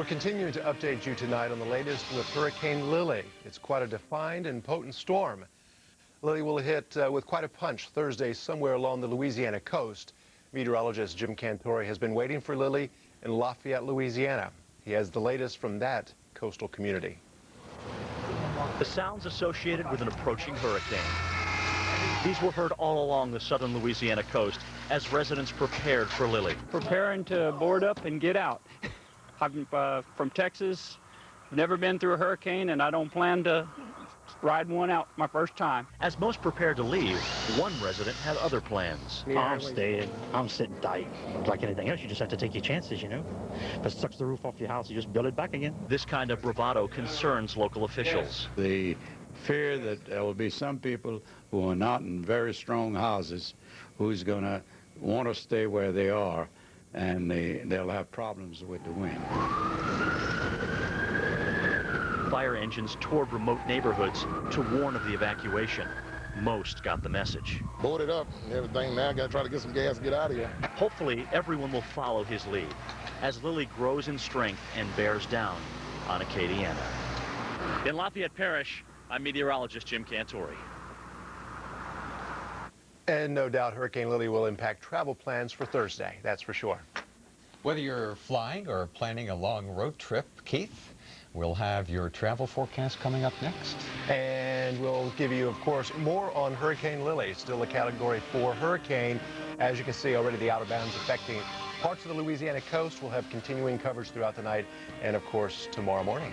We're continuing to update you tonight on the latest with Hurricane Lili. It's quite a defined and potent storm. Lili will hit with quite a punch Thursday somewhere along the Louisiana coast. Meteorologist Jim Cantore has been waiting for Lili in Lafayette, Louisiana. He has the latest from that coastal community. The sounds associated with an approaching hurricane. These were heard all along the southern Louisiana coast as residents prepared for Lili. Preparing to board up and get out. I'm from Texas. I've never been through a hurricane, and I don't plan to ride one out my first time. As most prepared to leave, one resident had other plans. I'm staying. I'm sitting tight. Like anything else, you just have to take your chances, you know. If it sucks the roof off your house, you just build it back again. This kind of bravado concerns local officials. The fear that there will be some people who are not in very strong houses who's going to want to stay where they are, and they'll have problems with the wind. Fire engines toured remote neighborhoods to warn of the evacuation. Most got the message. Boarded up and everything. Now I got to try to get some gas and get out of here. Hopefully, everyone will follow his lead as Lili grows in strength and bears down on Acadiana. In Lafayette Parish, I'm meteorologist Jim Cantore. And no doubt Hurricane Lili will impact travel plans for Thursday, that's for sure. Whether you're flying or planning a long road trip, Keith, we'll have your travel forecast coming up next. And we'll give you, of course, more on Hurricane Lili, still a Category 4 hurricane. As you can see already, the outer bounds affecting parts of the Louisiana coast will have continuing coverage throughout the night and, of course, tomorrow morning.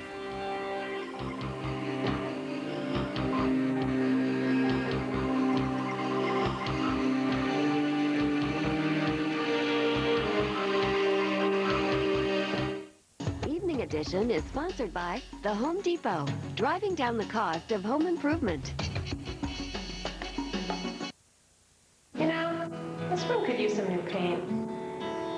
Edition is sponsored by the Home Depot, driving down the cost of home improvement. You know, this room could use some new paint.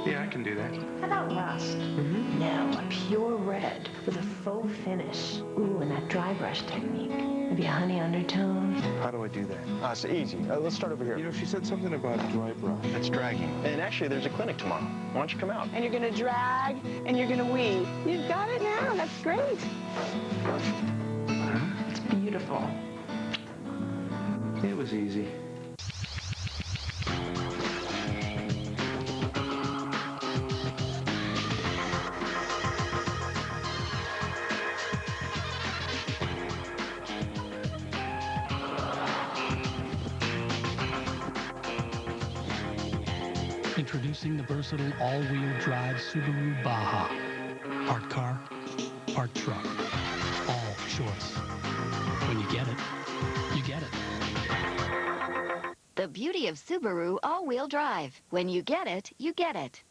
Yeah, I can do that. How about rust? No, a pure red with a faux finish. Ooh, and that dry brush technique. Maybe a honey undertone. How do I do that? It's easy. Let's start over here. You know, she said something about dry brush. That's dragging. And actually, there's a clinic tomorrow. Why don't you come out? And you're gonna drag, and you're gonna weave. You've got it now. That's great. It's beautiful. It was easy. Introducing the versatile all-wheel drive Subaru Baja. Part car, part truck, all choice. When you get it, you get it. The beauty of Subaru all-wheel drive. When you get it, you get it.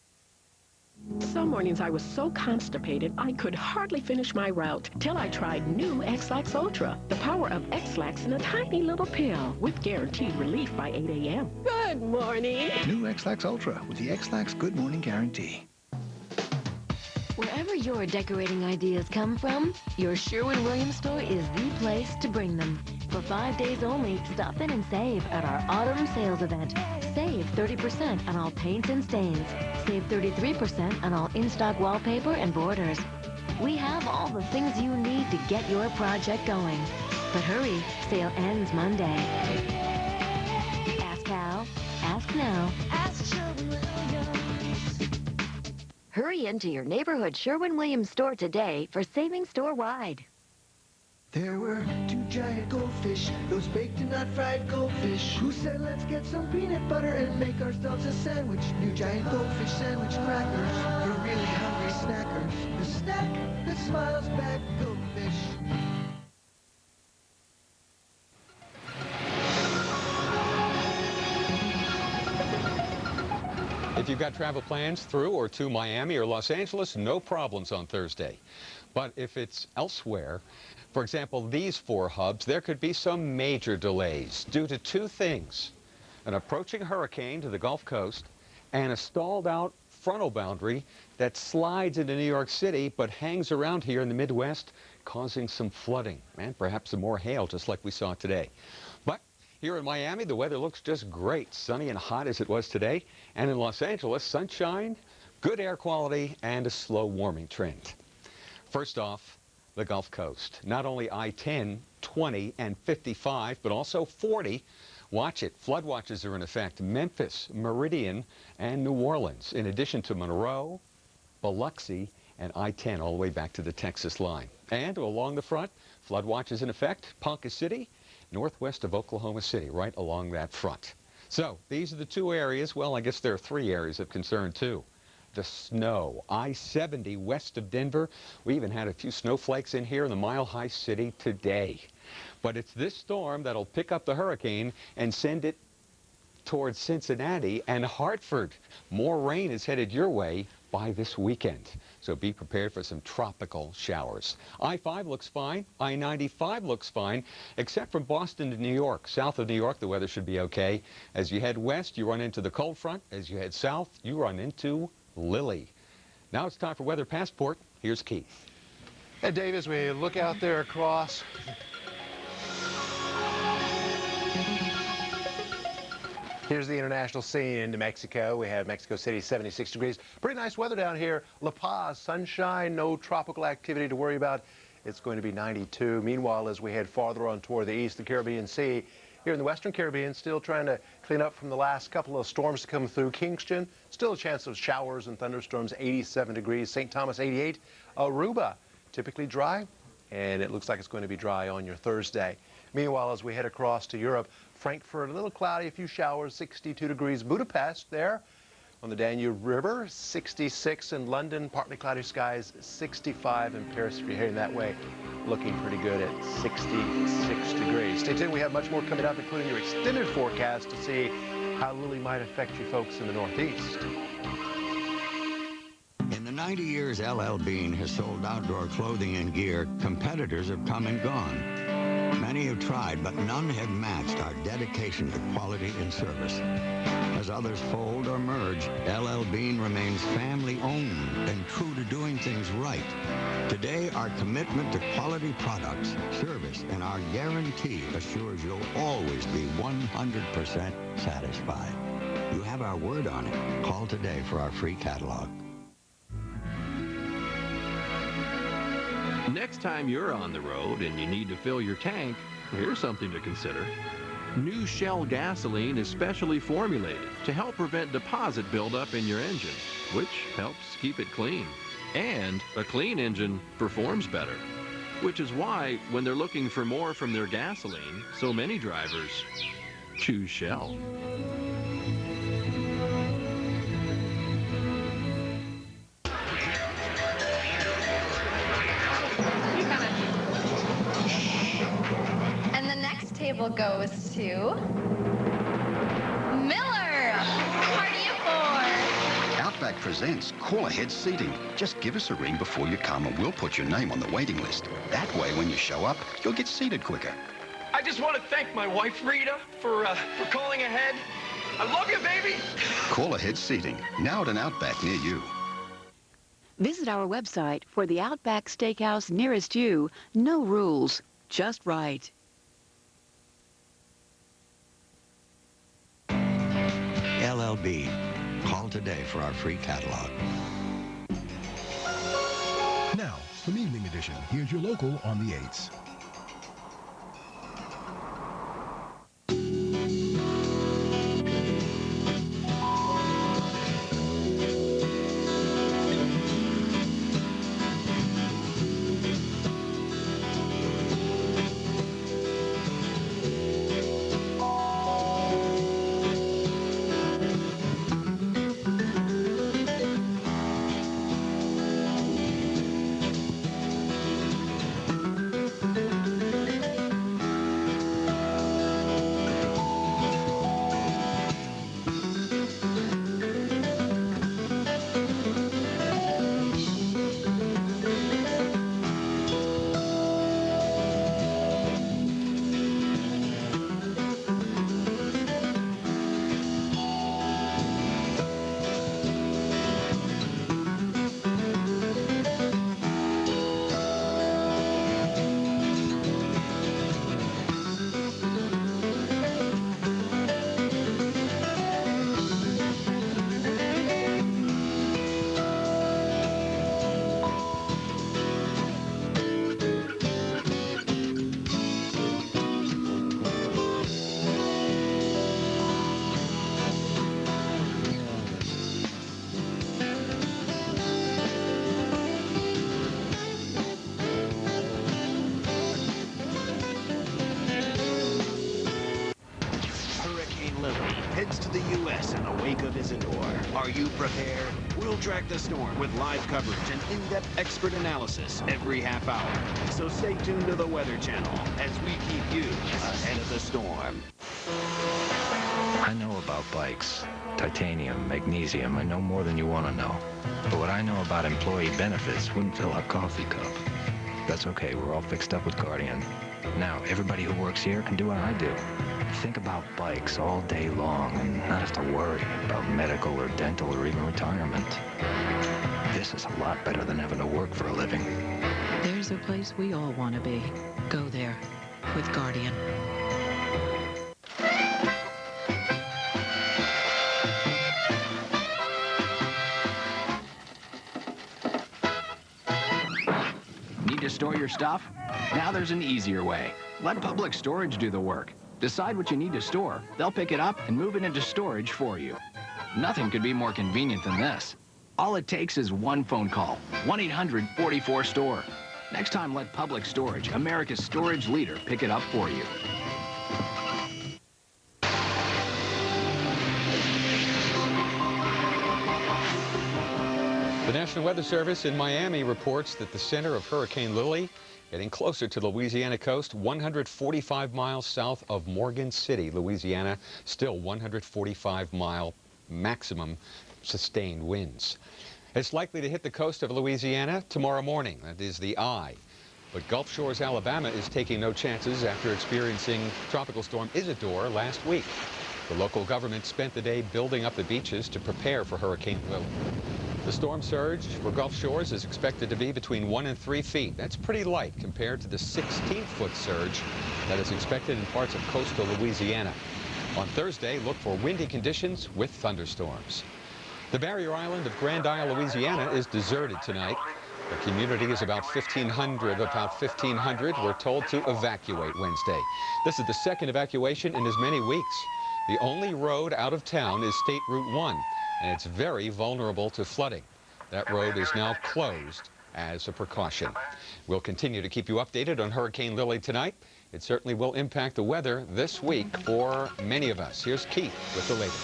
Some mornings I was so constipated I could hardly finish my route till I tried new X-Lax Ultra. The power of X-Lax in a tiny little pill with guaranteed relief by 8 a.m. Good morning. New X-Lax Ultra with the X-Lax Good Morning Guarantee. Wherever your decorating ideas come from, your Sherwin-Williams store is the place to bring them. For 5 days only, stop in and save at our autumn sales event. Save 30% on all paints and stains. Save 33% on all in-stock wallpaper and borders. We have all the things you need to get your project going. But hurry, sale ends Monday. Ask how, ask now. Ask Sherwin-Williams. Hurry into your neighborhood Sherwin-Williams store today for savings store-wide. There were two giant goldfish, those baked and not fried goldfish, who said let's get some peanut butter and make ourselves a sandwich. New giant goldfish sandwich crackers for really hungry snackers. The snack that smiles back, goldfish. If you've got travel plans through or to Miami or Los Angeles, no problems on Thursday. But if it's elsewhere, for example, these 4 hubs, there could be some major delays due to 2 things: an approaching hurricane to the Gulf Coast and a stalled out frontal boundary that slides into New York City but hangs around here in the Midwest, causing some flooding and perhaps some more hail, just like we saw today. But here in Miami, the weather looks just great, sunny and hot as it was today. And in Los Angeles, sunshine, good air quality, and a slow warming trend. First off, the Gulf Coast. Not only I-10, 20, and 55, but also 40. Watch it. Flood watches are in effect. Memphis, Meridian, and New Orleans, in addition to Monroe, Biloxi, and I-10 all the way back to the Texas line. And along the front, flood watches in effect. Ponca City, northwest of Oklahoma City, right along that front. So these are the two areas. Well, I guess there are three areas of concern, too. The snow. I-70 west of Denver. We even had a few snowflakes in here in the Mile High City today. But it's this storm that'll pick up the hurricane and send it towards Cincinnati and Hartford. More rain is headed your way by this weekend. So be prepared for some tropical showers. I-5 looks fine. I-95 looks fine, except from Boston to New York. South of New York, the weather should be okay. As you head west, you run into the cold front. As you head south, you run into Lili. Now it's time for Weather Passport. Here's Keith. Hey, Dave, as we look out there across, here's the international scene in New Mexico. We have Mexico City, 76 degrees. Pretty nice weather down here. La Paz, sunshine, no tropical activity to worry about. It's going to be 92. Meanwhile, as we head farther on toward the east, the Caribbean Sea, here in the Western Caribbean, still trying to clean up from the last couple of storms to come through. Kingston, still a chance of showers and thunderstorms, 87 degrees. St. Thomas, 88. Aruba, typically dry, and it looks like it's going to be dry on your Thursday. Meanwhile, as we head across to Europe, Frankfurt, a little cloudy, a few showers, 62 degrees. Budapest there on the Danube River, 66 in London, partly cloudy skies, 65 in Paris if you're heading that way, looking pretty good at 66 degrees. Stay tuned, we have much more coming up, including your extended forecast to see how Lili might affect you folks in the Northeast. In the 90 years LL Bean has sold outdoor clothing and gear, competitors have come and gone. Many have tried, but none have matched our dedication to quality and service. As others fold or merge, LL Bean remains family-owned and true to doing things right. Today, our commitment to quality products, service, and our guarantee assures you'll always be 100% satisfied. You have our word on it. Call today for our free catalog. Next time you're on the road and you need to fill your tank, here's something to consider. New Shell gasoline is specially formulated to help prevent deposit buildup in your engine, which helps keep it clean. And a clean engine performs better, which is why when they're looking for more from their gasoline, so many drivers choose Shell. Table goes to Miller. Party of four. Outback presents Call Ahead Seating. Just give us a ring before you come and we'll put your name on the waiting list. That way, when you show up, you'll get seated quicker. I just want to thank my wife, Rita, for calling ahead. I love you, baby. Call Ahead Seating, now at an Outback near you. Visit our website for the Outback Steakhouse nearest you. No rules, just right. LLB. Call today for our free catalog. Now, from Evening Edition, here's your local on the 8s. Lili heads to the U.S. in the wake of Isidore. Are you prepared? We'll track the storm with live coverage and in-depth expert analysis every half hour. So stay tuned to the Weather Channel as we keep you ahead of the storm. I know about bikes, titanium, magnesium. I know more than you want to know. But what I know about employee benefits wouldn't fill a coffee cup. That's okay, we're all fixed up with Guardian. Now, everybody who works here can do what I do. Think about bikes all day long and not have to worry about medical or dental or even retirement. This is a lot better than having to work for a living. There's a place we all want to be. Go there with Guardian. Need to store your stuff? Now there's an easier way. Let Public Storage do the work. Decide what you need to store. They'll pick it up and move it into storage for you. Nothing could be more convenient than this. All it takes is one phone call. 1-800-44-STORE. Next time, let Public Storage, America's storage leader, pick it up for you. The National Weather Service in Miami reports that the center of Hurricane Lili getting closer to the Louisiana coast, 145 miles south of Morgan City, Louisiana, still 145-mile maximum sustained winds. It's likely to hit the coast of Louisiana tomorrow morning. That is the eye. But Gulf Shores, Alabama is taking no chances after experiencing Tropical Storm Isidore last week. The local government spent the day building up the beaches to prepare for Hurricane Lili. The storm surge for Gulf Shores is expected to be between 1 and 3 feet. That's pretty light compared to the 16-foot surge that is expected in parts of coastal Louisiana. On Thursday, look for windy conditions with thunderstorms. The barrier island of Grand Isle, Louisiana is deserted tonight. The community is about 1,500 were told to evacuate Wednesday. This is the second evacuation in as many weeks. The only road out of town is State Route 1. And it's very vulnerable to flooding. That road is now closed as a precaution. We'll continue to keep you updated on Hurricane Lili tonight. It certainly will impact the weather this week for many of us. Here's Keith with the latest.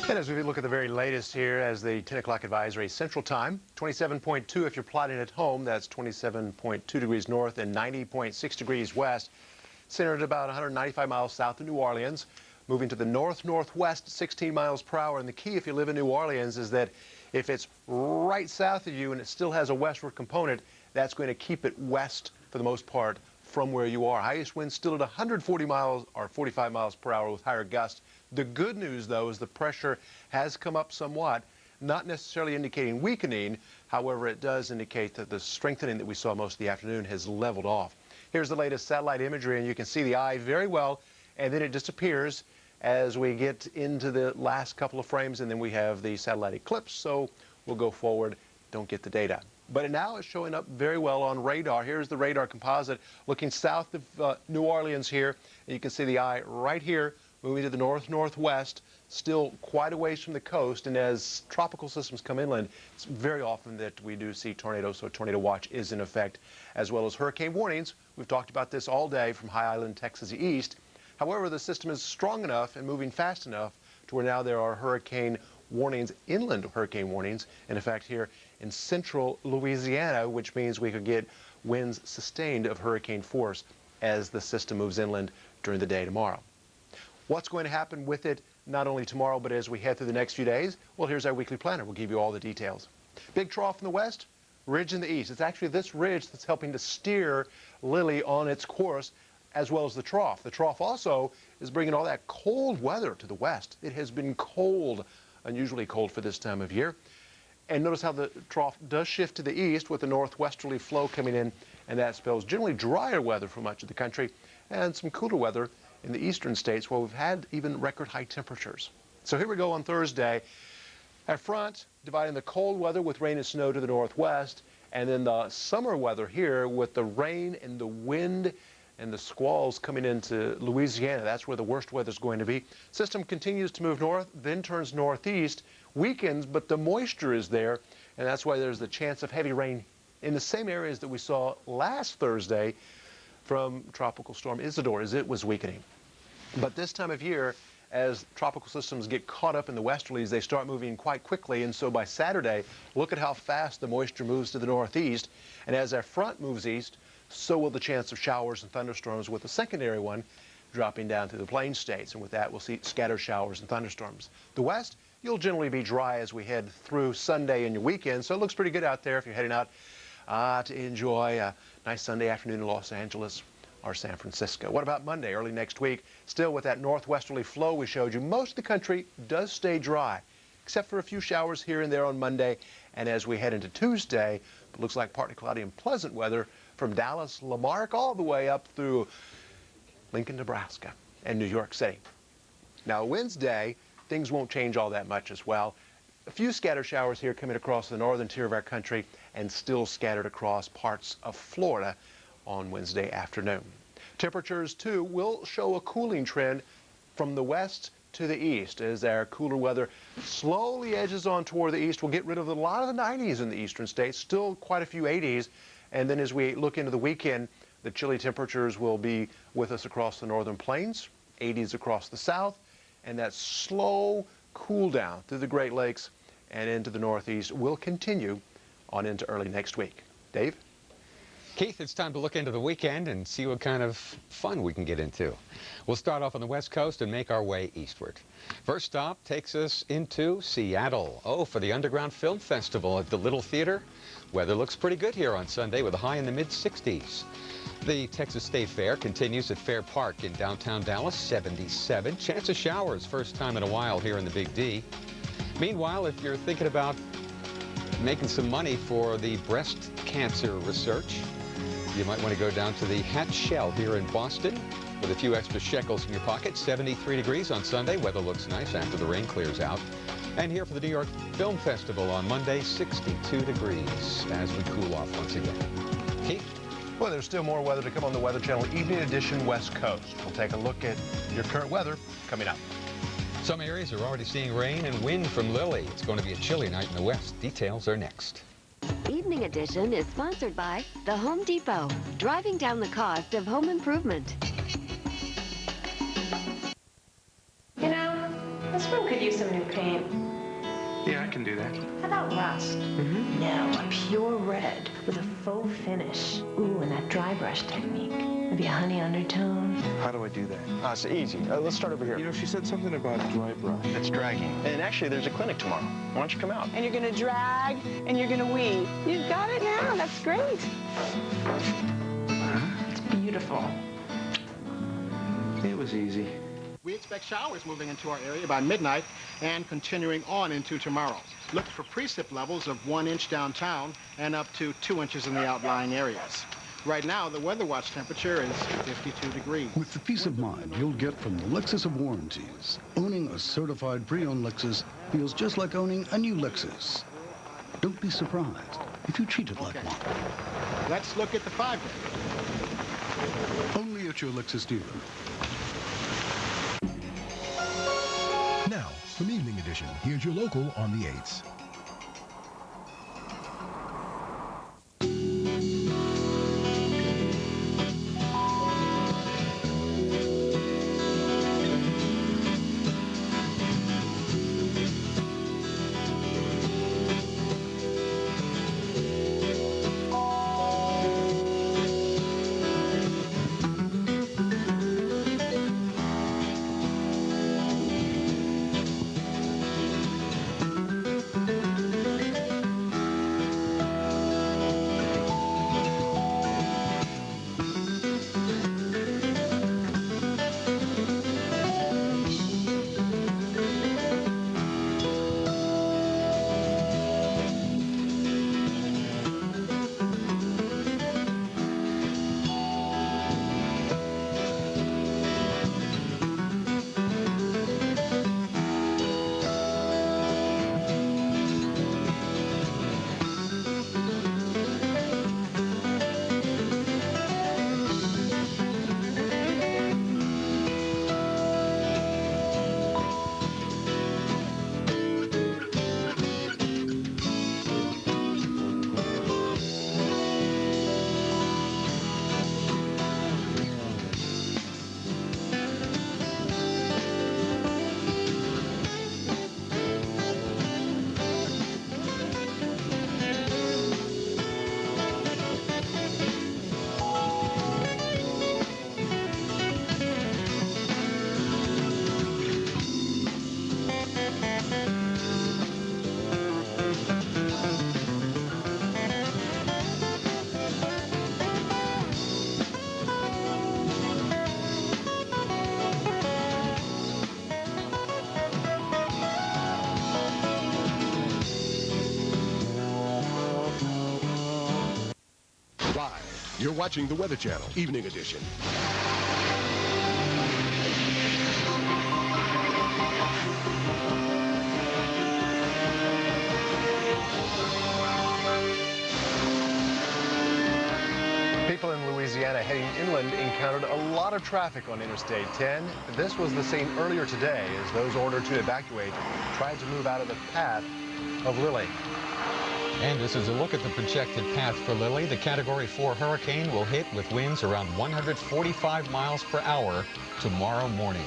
And as we look at the very latest here as the 10 o'clock advisory Central Time, 27.2 if you're plotting at home, that's 27.2 degrees north and 90.6 degrees west, centered about 195 miles south of New Orleans. Moving to the north-northwest, 16 miles per hour. And the key if you live in New Orleans is that if it's right south of you and it still has a westward component, that's going to keep it west for the most part from where you are. Highest wind still at 140 miles or 45 miles per hour with higher gusts. The good news, though, is the pressure has come up somewhat, not necessarily indicating weakening. However, it does indicate that the strengthening that we saw most of the afternoon has leveled off. Here's the latest satellite imagery, and you can see the eye very well, and then it disappears as we get into the last couple of frames, and then we have the satellite eclipse, so we'll go forward, don't get the data. But now it's showing up very well on radar. Here's the radar composite looking south of New Orleans here, and you can see the eye right here moving to the north-northwest, still quite a ways from the coast, and as tropical systems come inland, it's very often that we do see tornadoes, so a tornado watch is in effect, as well as hurricane warnings. We've talked about this all day from High Island, Texas east. However, the system is strong enough and moving fast enough to where now there are hurricane warnings, inland hurricane warnings, in effect here in central Louisiana, which means we could get winds sustained of hurricane force as the system moves inland during the day tomorrow. What's going to happen with it not only tomorrow, but as we head through the next few days? Well, here's our weekly planner. We'll give you all the details. Big trough in the west, ridge in the east. It's actually this ridge that's helping to steer Lili on its course, as well as the trough. The trough also is bringing all that cold weather to the west. It has been cold, unusually cold for this time of year. And notice how the trough does shift to the east with the northwesterly flow coming in, and that spells generally drier weather for much of the country and some cooler weather in the eastern states where we've had even record high temperatures. So here we go on Thursday. Our front dividing the cold weather with rain and snow to the northwest, and then the summer weather here with the rain and the wind and the squalls coming into Louisiana. That's where the worst weather is going to be. System continues to move north, then turns northeast, weakens, but the moisture is there, and that's why there's the chance of heavy rain in the same areas that we saw last Thursday from Tropical Storm Isidore as it was weakening. But this time of year, as tropical systems get caught up in the westerlies, they start moving quite quickly. And so by Saturday, look at how fast the moisture moves to the northeast. And as that front moves east, so will the chance of showers and thunderstorms, with the secondary one dropping down through the plain states. And with that, we'll see scattered showers and thunderstorms. The west, you'll generally be dry as we head through Sunday and your weekend. So it looks pretty good out there if you're heading out to enjoy a nice Sunday afternoon in Los Angeles or San Francisco. What about Monday, early next week? Still with that northwesterly flow we showed you, most of the country does stay dry, except for a few showers here and there on Monday. And as we head into Tuesday, it looks like partly cloudy and pleasant weather from Dallas, Lamarck, all the way up through Lincoln, Nebraska, and New York City. Now Wednesday, things won't change all that much as well. A few scattered showers here coming across the northern tier of our country, and still scattered across parts of Florida on Wednesday afternoon. Temperatures, too, will show a cooling trend from the west to the east as our cooler weather slowly edges on toward the east. We'll get rid of a lot of the 90s in the eastern states, still quite a few 80s. And then as we look into the weekend, the chilly temperatures will be with us across the northern plains, 80s across the south, and that slow cool down through the Great Lakes and into the northeast will continue on into early next week. Dave? Keith, it's time to look into the weekend and see what kind of fun we can get into. We'll start off on the West Coast and make our way eastward. First stop takes us into Seattle. Oh, for the Underground Film Festival at the Little Theater. Weather looks pretty good here on Sunday with a high in the mid-60s. The Texas State Fair continues at Fair Park in downtown Dallas, 77. Chance of showers, first time in a while here in the Big D. Meanwhile, if you're thinking about making some money for the breast cancer research, you might want to go down to the Hatch Shell here in Boston with a few extra shekels in your pocket. 73 degrees on Sunday. Weather looks nice after the rain clears out. And here for the New York Film Festival on Monday, 62 degrees as we cool off once again. Keith? Well, there's still more weather to come on the Weather Channel Evening Edition West Coast. We'll take a look at your current weather coming up. Some areas are already seeing rain and wind from Lili. It's going to be a chilly night in the west. Details are next. Evening Edition is sponsored by The Home Depot, driving down the cost of home improvement. You know, this room could use some new paint. Yeah, I can do that. How about rust? No, a pure red with a faux finish. Ooh, and that dry brush technique. Maybe a honey undertone. How do I do that? It's easy. Let's start over here. You know, she said something about dry brush. It's dragging. And actually, there's a clinic tomorrow. Why don't you come out? And you're going to drag, and you're going to weave. You've got it now. That's great. It's beautiful. It was easy. We expect showers moving into our area by midnight and continuing on into tomorrow. Look for precip levels of 1 inch downtown and up to 2 inches in the outlying areas. Right now, the Weather Watch temperature is 52 degrees. With the peace of mind you'll get from the Lexus of warranties, owning a certified pre-owned Lexus feels just like owning a new Lexus. Don't be surprised if you treat it like one. Let's look at the 5-day. Only at your Lexus dealer. Now, from Evening Edition, here's your local on the 8s. You're watching the Weather Channel, Evening Edition. People in Louisiana heading inland encountered a lot of traffic on Interstate 10. This was the scene earlier today as those ordered to evacuate tried to move out of the path of Lili. And this is a look at the projected path for Lili. The Category 4 hurricane will hit with winds around 145 miles per hour tomorrow morning.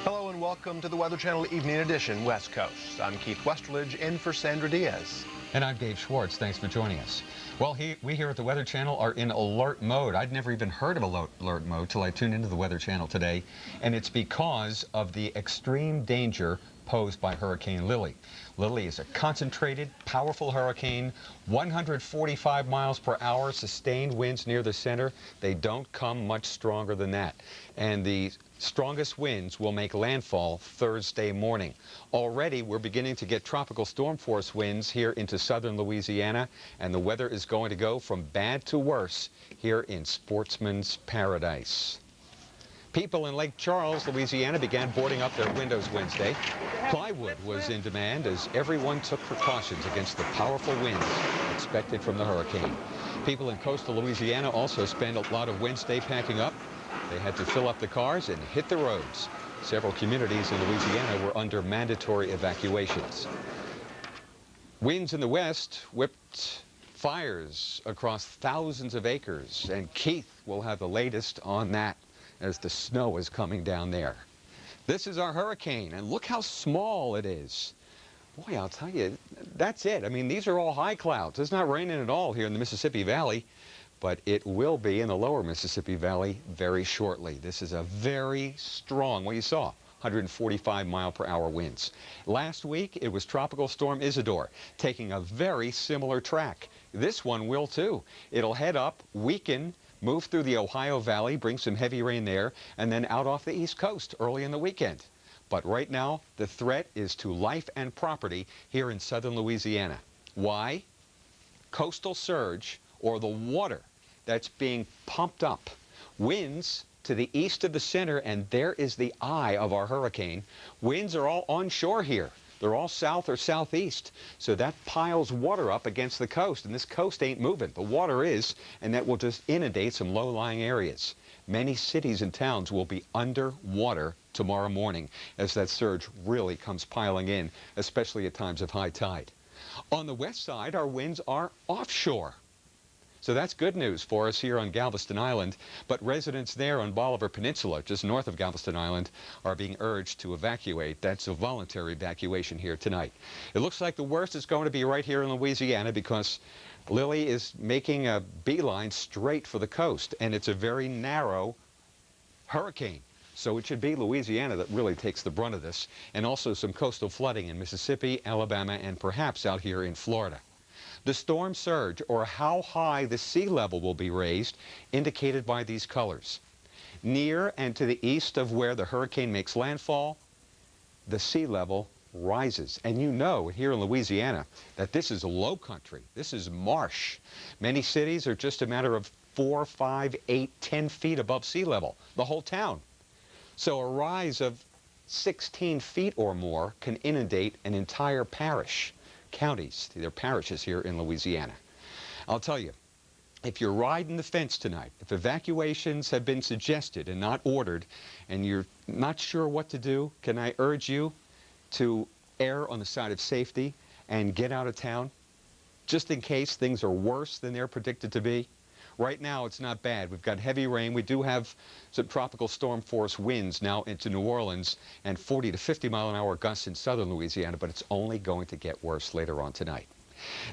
Hello and welcome to the Weather Channel Evening Edition, West Coast. I'm Keith Westerlage in for Sandra Diaz. And I'm Dave Schwartz. Thanks for joining us. Well, we here at the Weather Channel are in alert mode. I'd never even heard of alert mode till I tuned into the Weather Channel today, and it's because of the extreme danger posed by Hurricane Lili. Lili is a concentrated, powerful hurricane, 145 miles per hour, sustained winds near the center. They don't come much stronger than that. And the strongest winds will make landfall Thursday morning. Already, we're beginning to get tropical storm force winds here into southern Louisiana, and the weather is going to go from bad to worse here in Sportsman's Paradise. People in Lake Charles, Louisiana, began boarding up their windows Wednesday. Plywood was in demand as everyone took precautions against the powerful winds expected from the hurricane. People in coastal Louisiana also spent a lot of Wednesday packing up. They had to fill up the cars and hit the roads. Several communities in Louisiana were under mandatory evacuations. Winds in the west whipped fires across thousands of acres, and Keith will have the latest on that as the snow is coming down there. This is our hurricane, and look how small it is. Boy, I'll tell you, that's it. I mean, these are all high clouds. It's not raining at all here in the Mississippi Valley, but it will be in the lower Mississippi Valley very shortly. This is a very strong, well, you saw, 145 mile per hour winds. Last week, it was Tropical Storm Isidore, taking a very similar track. This one will too. It'll head up, weaken, move through the Ohio Valley, bring some heavy rain there, and then out off the East Coast early in the weekend. But right now, the threat is to life and property here in southern Louisiana. Why? Coastal surge, or the water that's being pumped up. Winds to the east of the center, and there is the eye of our hurricane. Winds are all onshore here. They're all south or southeast, so that piles water up against the coast, and this coast ain't moving. The water is, and that will just inundate some low-lying areas. Many cities and towns will be under water tomorrow morning as that surge really comes piling in, especially at times of high tide. On the west side, our winds are offshore. So that's good news for us here on Galveston Island, but residents there on Bolivar Peninsula, just north of Galveston Island, are being urged to evacuate. That's a voluntary evacuation here tonight. It looks like the worst is going to be right here in Louisiana because Lili is making a beeline straight for the coast, and it's a very narrow hurricane. So it should be Louisiana that really takes the brunt of this, and also some coastal flooding in Mississippi, Alabama, and perhaps out here in Florida. The storm surge, or how high the sea level will be raised, indicated by these colors. Near and to the east of where the hurricane makes landfall, the sea level rises. And you know here in Louisiana that this is low country. This is marsh. Many cities are just a matter of 4, 5, 8, 10 feet above sea level, the whole town. So a rise of 16 feet or more can inundate an entire parish. Counties, they're parishes here in Louisiana. I'll tell you, if you're riding the fence tonight, if evacuations have been suggested and not ordered, and you're not sure what to do, can I urge you to err on the side of safety and get out of town, just in case things are worse than they're predicted to be? Right now, it's not bad. We've got heavy rain. We do have some tropical storm force winds now into New Orleans and 40 to 50 mile an hour gusts in southern Louisiana, but it's only going to get worse later on tonight.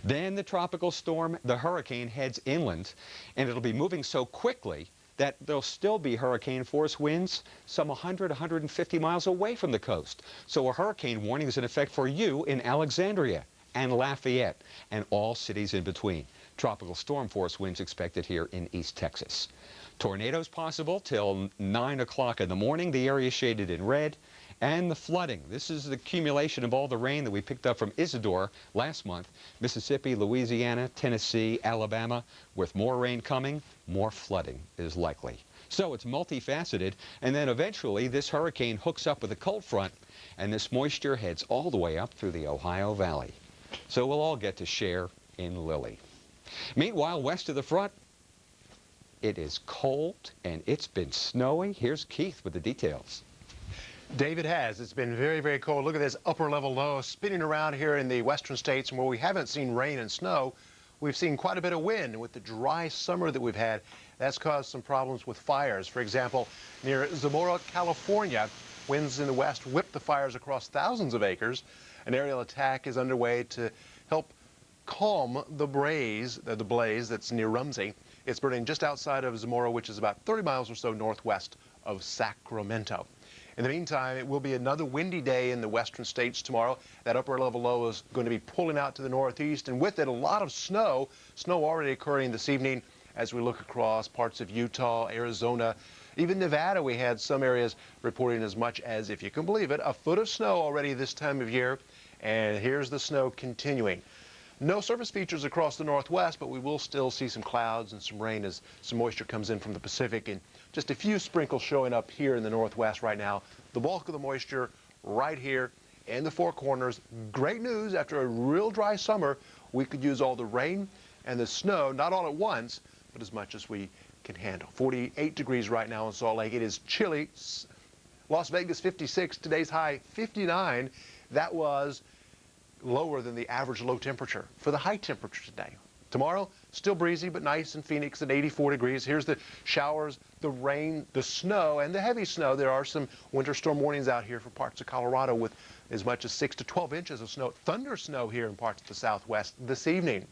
Then the tropical storm, the hurricane, heads inland, and it'll be moving so quickly that there'll still be hurricane force winds some 100, 150 miles away from the coast. So a hurricane warning is in effect for you in Alexandria and Lafayette and all cities in between. Tropical storm force winds expected here in East Texas. Tornadoes possible till 9 o'clock in the morning. The area shaded in red. And the flooding. This is the accumulation of all the rain that we picked up from Isidore last month. Mississippi, Louisiana, Tennessee, Alabama. With more rain coming, more flooding is likely. So it's multifaceted, and then eventually this hurricane hooks up with a cold front, and this moisture heads all the way up through the Ohio Valley. So we'll all get to share in Lili. Meanwhile, west of the front, it is cold and it's been snowy. Here's Keith with the details. David has. It's been very, very cold. Look at this upper level low spinning around here in the western states, and where we haven't seen rain and snow, we've seen quite a bit of wind. With the dry summer that we've had, that's caused some problems with fires. For example, near Zamora, California, winds in the west whipped the fires across thousands of acres. An aerial attack is underway to help calm the blaze that's near Rumsey. It's burning just outside of Zamora, which is about 30 miles or so northwest of Sacramento. In the meantime, it will be another windy day in the western states tomorrow. That upper level low is going to be pulling out to the northeast, and with it a lot of snow. Snow already occurring this evening as we look across parts of Utah, Arizona, even Nevada. We had some areas reporting as much as, if you can believe it, a foot of snow already this time of year. And here's the snow continuing. No surface features across the northwest, but we will still see some clouds and some rain as some moisture comes in from the Pacific, and just a few sprinkles showing up here in the northwest right now. The bulk of the moisture right here in the Four Corners. Great news, after a real dry summer, we could use all the rain and the snow, not all at once, but as much as we can handle. 48 degrees right now in Salt Lake. It is chilly. Las Vegas 56, today's high 59. That was lower than the average low temperature for the high temperature today. Tomorrow, still breezy but nice in Phoenix at 84 degrees. Here's the showers, the rain, the snow, and the heavy snow. There are some winter storm warnings out here for parts of Colorado with as much as 6 to 12 inches of snow. Thunder snow here in parts of the southwest this evening.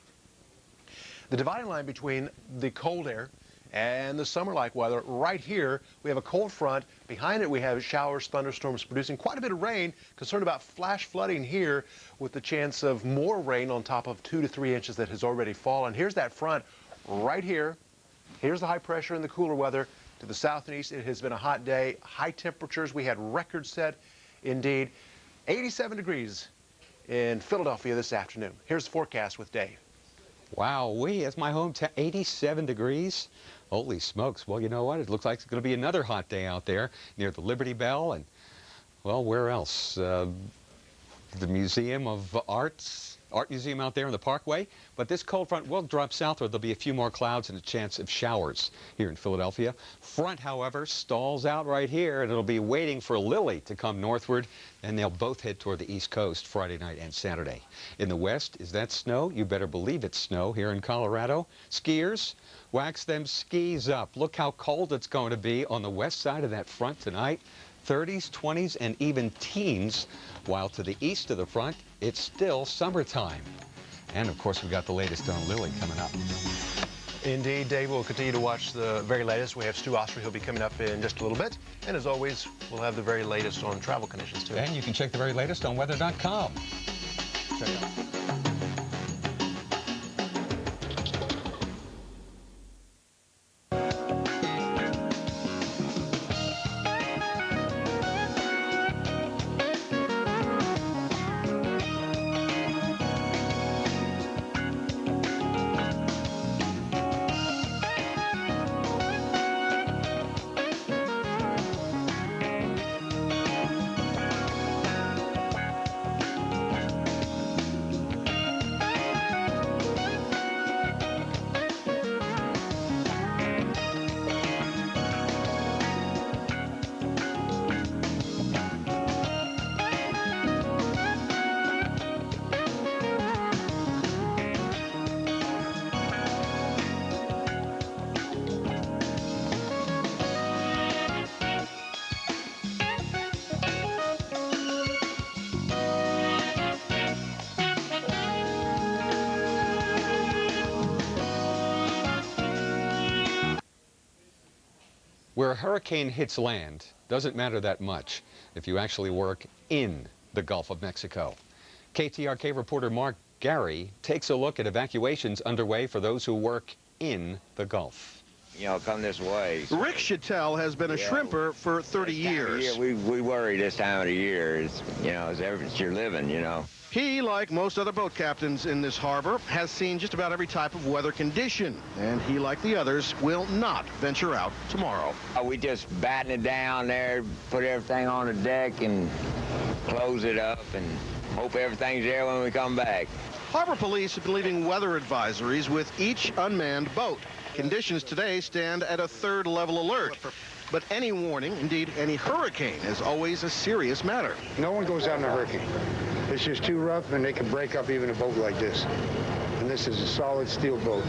The dividing line between the cold air and the summer-like weather, right here, we have a cold front. Behind it, we have showers, thunderstorms producing quite a bit of rain. Concerned about flash flooding here with the chance of more rain on top of 2 to 3 inches that has already fallen. Here's that front right here. Here's the high pressure and the cooler weather to the south and east. It has been a hot day. High temperatures. We had records set indeed. 87 degrees in Philadelphia this afternoon. Here's the forecast with Dave. Wow, that's my hometown, 87 degrees. Holy smokes. Well, you know what? It looks like it's going to be another hot day out there near the Liberty Bell and, well, where else? The Museum of Arts, Art Museum out there in the Parkway. But this cold front will drop southward. There'll be a few more clouds and a chance of showers here in Philadelphia. Front, however, stalls out right here, and it'll be waiting for Lili to come northward, and they'll both head toward the East Coast Friday night and Saturday. In the west, is that snow? You better believe it's snow here in Colorado. Skiers, wax them skis up. Look how cold it's going to be on the west side of that front tonight. 30s, 20s, and even teens, while to the east of the front, it's still summertime. And, of course, we've got the latest on Lili coming up. Indeed, Dave, we'll continue to watch the very latest. We have Stu Ostro. He'll be coming up in just a little bit. And, as always, we'll have the very latest on travel conditions, too. And you can check the very latest on weather.com. Check it out. Where a hurricane hits land doesn't matter that much if you actually work in the Gulf of Mexico. KTRK reporter Mark Gary takes a look at evacuations underway for those who work in the Gulf. you know, come this way. Rick Chattel has been a shrimper for 30 years. We worry this time of the year. It's, you know, it's your living, you know. He, like most other boat captains in this harbor, has seen just about every type of weather condition. And he, like the others, will not venture out tomorrow. We just batten it down there, put everything on the deck and close it up and hope everything's there when we come back. Harbor police have been leaving weather advisories with each unmanned boat. Conditions today stand at a 3rd level alert. But any warning, indeed any hurricane, is always a serious matter. No one goes out in a hurricane. It's just too rough, and they can break up even a boat like this. And this is a solid steel boat.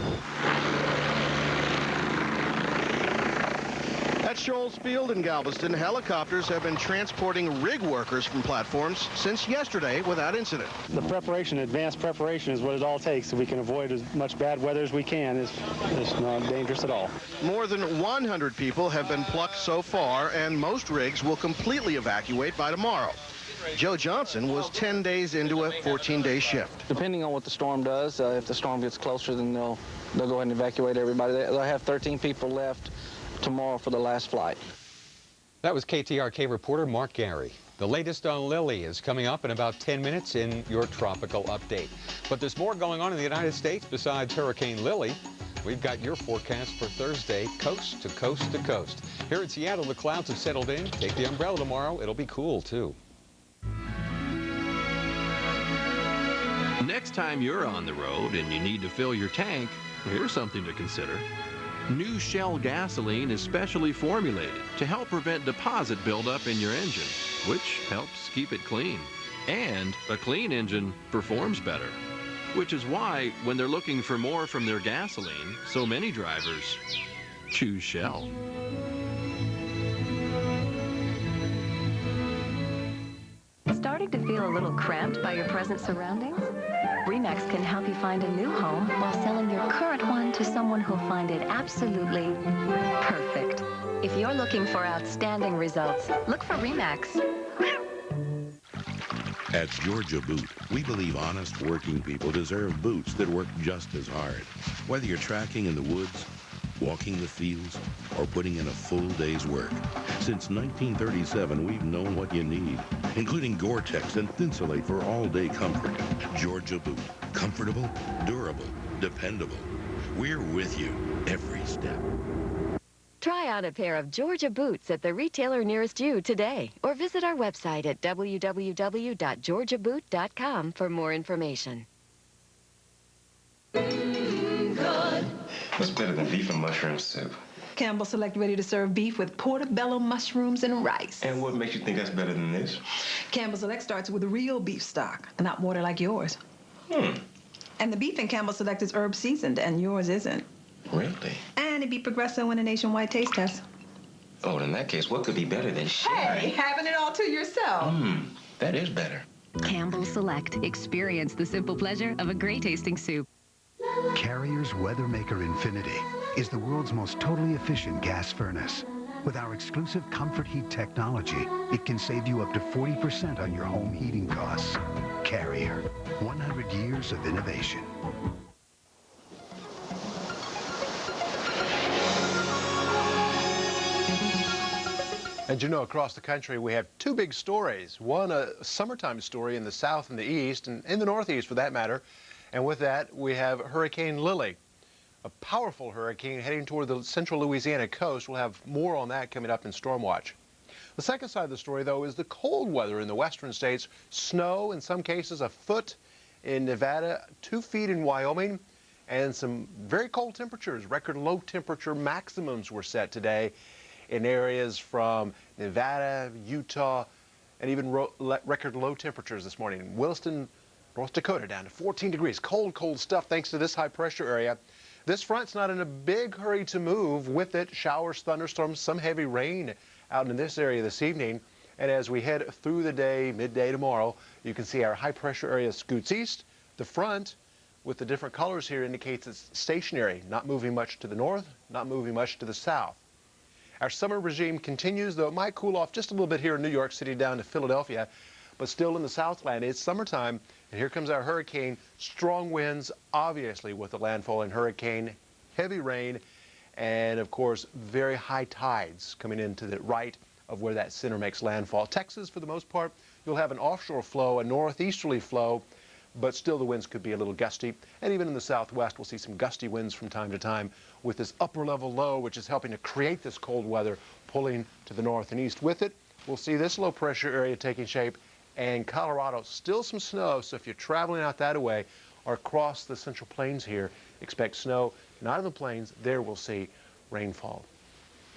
At Shoals Field in Galveston, helicopters have been transporting rig workers from platforms since yesterday without incident. The preparation, advanced preparation, is what it all takes. If we can avoid as much bad weather as we can, it's not dangerous at all. More than 100 people have been plucked so far, and most rigs will completely evacuate by tomorrow. Joe Johnson was 10 days into a 14-day shift. Depending on what the storm does, if the storm gets closer, then they'll go ahead and evacuate everybody. They'll have 13 people left tomorrow for the last flight. That was KTRK reporter Mark Gary. The latest on Lili is coming up in about 10 minutes in your tropical update. But there's more going on in the United States besides Hurricane Lili. We've got your forecast for Thursday, coast to coast to coast. Here in Seattle, the clouds have settled in. Take the umbrella tomorrow. It'll be cool, too. Next time you're on the road and you need to fill your tank, here's something to consider. New Shell gasoline is specially formulated to help prevent deposit buildup in your engine, which helps keep it clean. And a clean engine performs better, which is why when they're looking for more from their gasoline, so many drivers choose Shell. Starting to feel a little cramped by your present surroundings? RE/MAX can help you find a new home while selling your current one to someone who'll find it absolutely perfect. If you're looking for outstanding results, look for RE/MAX. At Georgia Boot, we believe honest working people deserve boots that work just as hard. Whether you're tracking in the woods, walking the fields, or putting in a full day's work. Since 1937, we've known what you need, including Gore-Tex and Thinsulate for all-day comfort. Georgia Boot. Comfortable, durable, dependable. We're with you every step. Try out a pair of Georgia boots at the retailer nearest you today, or visit our website at www.georgiaboot.com for more information. What's better than beef and mushroom soup? Campbell Select ready to serve beef with portobello mushrooms and rice. And what makes you think that's better than this? Campbell Select starts with real beef stock, not water like yours. And the beef in Campbell Select is herb seasoned, and yours isn't. Really? And it beat Progresso in a nationwide taste test. Oh, in that case, what could be better than sherry? Hey, having it all to yourself. That is better. Campbell Select. Experience the simple pleasure of a great tasting soup. Carrier's Weathermaker Infinity is the world's most totally efficient gas furnace. With our exclusive Comfort Heat technology, it can save you up to 40% on your home heating costs. Carrier, 100 years of innovation. And you know, across the country, we have two big stories. One, a summertime story in the south and the east, and in the northeast for that matter. And with that, we have Hurricane Lili, a powerful hurricane heading toward the central Louisiana coast. We'll have more on that coming up in Storm Watch. The second side of the story, though, is the cold weather in the western states. Snow, in some cases, a foot in Nevada, 2 feet in Wyoming, and some very cold temperatures. Record low temperature maximums were set today in areas from Nevada, Utah, and even record low temperatures this morning. In Williston, North Dakota, down to 14 degrees. Cold, cold stuff thanks to this high pressure area. This front's not in a big hurry to move. With it, showers, thunderstorms, some heavy rain out in this area this evening. And as we head through the day, midday tomorrow, you can see our high pressure area scoots east. The front, with the different colors here, indicates it's stationary, not moving much to the north, not moving much to the south. Our summer regime continues, though it might cool off just a little bit here in New York City down to Philadelphia. But still in the Southland, it's summertime, and here comes our hurricane. Strong winds, obviously, with the landfall and hurricane, heavy rain, And of course, very high tides coming into the right of where that center makes landfall. Texas, for the most part, you'll have an offshore flow, a northeasterly flow, but still the winds could be a little gusty. And even in the southwest, we'll see some gusty winds from time to time with this upper level low, which is helping to create this cold weather pulling to the north and east. With it, we'll see this low pressure area taking shape, and Colorado, still some snow. So if you're traveling out that way or across the central plains here, expect snow. Not in the plains, there we'll see rainfall.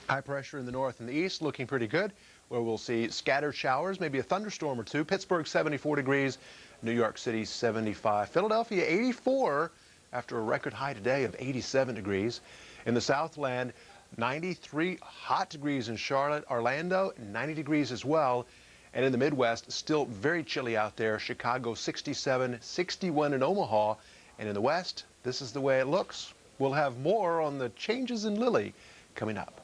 High pressure in the north and the east looking pretty good, where we'll see scattered showers, maybe a thunderstorm or two. Pittsburgh 74 degrees, New York City 75, Philadelphia 84 after a record high today of 87 degrees. In the Southland, 93 hot degrees in Charlotte, Orlando 90 degrees as well. And in the Midwest, still very chilly out there. Chicago 67, 61 in Omaha. And in the West, this is the way it looks. We'll have more on the changes in Lili coming up.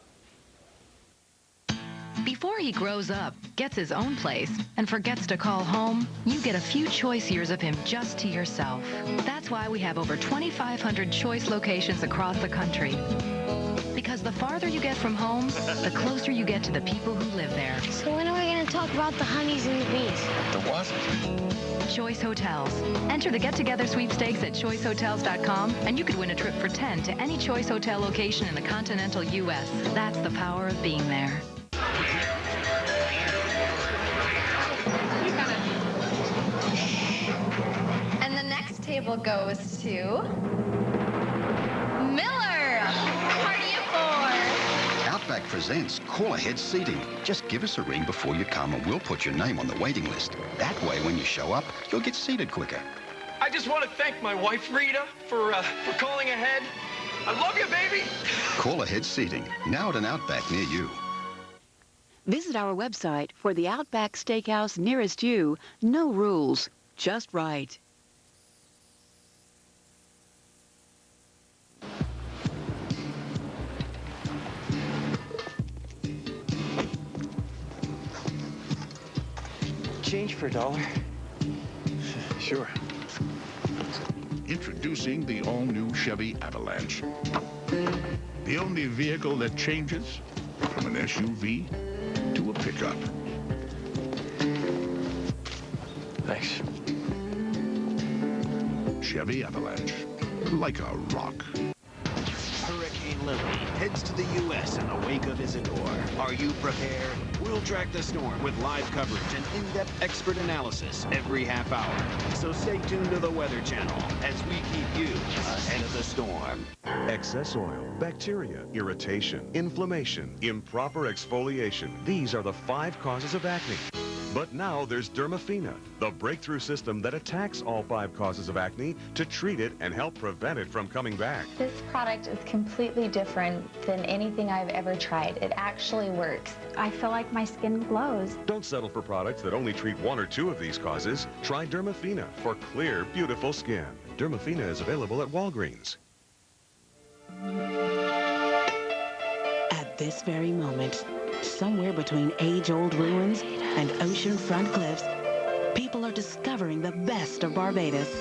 Before he grows up, gets his own place, and forgets to call home, you get a few choice years of him just to yourself. That's why we have over 2,500 choice locations across the country. Because the farther you get from home, the closer you get to the people who live there. So when are we going to talk about the honeys and the bees? The what? Choice Hotels. Enter the get-together sweepstakes at choicehotels.com, and you could win a trip for 10 to any Choice Hotel location in the continental U.S. That's the power of being there. And the next table goes to Miller. Party of four. Outback presents Call Ahead Seating. Just give us a ring before you come and we'll put your name on the waiting list. That way, when you show up, you'll get seated quicker. I just want to thank my wife, Rita, for calling ahead. I love you, baby. Call Ahead Seating, now at an Outback near you. Visit our website for the Outback Steakhouse nearest you. No rules, just right. Change for $1. Sure. Introducing the all-new Chevy Avalanche. The only vehicle that changes from an SUV to a pickup. Thanks. Chevy Avalanche, like a rock. Hurricane Lili heads to the U.S. in the wake of Isidore. Are you prepared? We'll track the storm with live coverage and in-depth expert analysis every half hour. So stay tuned to the Weather Channel as we keep you ahead of the storm. Excess oil, bacteria, irritation, inflammation, improper exfoliation. These are the 5 causes of acne. But now there's Dermafina, the breakthrough system that attacks all 5 causes of acne to treat it and help prevent it from coming back. This product is completely different than anything I've ever tried. It actually works. I feel like my skin glows. Don't settle for products that only treat 1 or 2 of these causes. Try Dermafina for clear, beautiful skin. Dermafina is available at Walgreens. At this very moment, somewhere between age-old ruins and oceanfront cliffs, people are discovering the best of Barbados.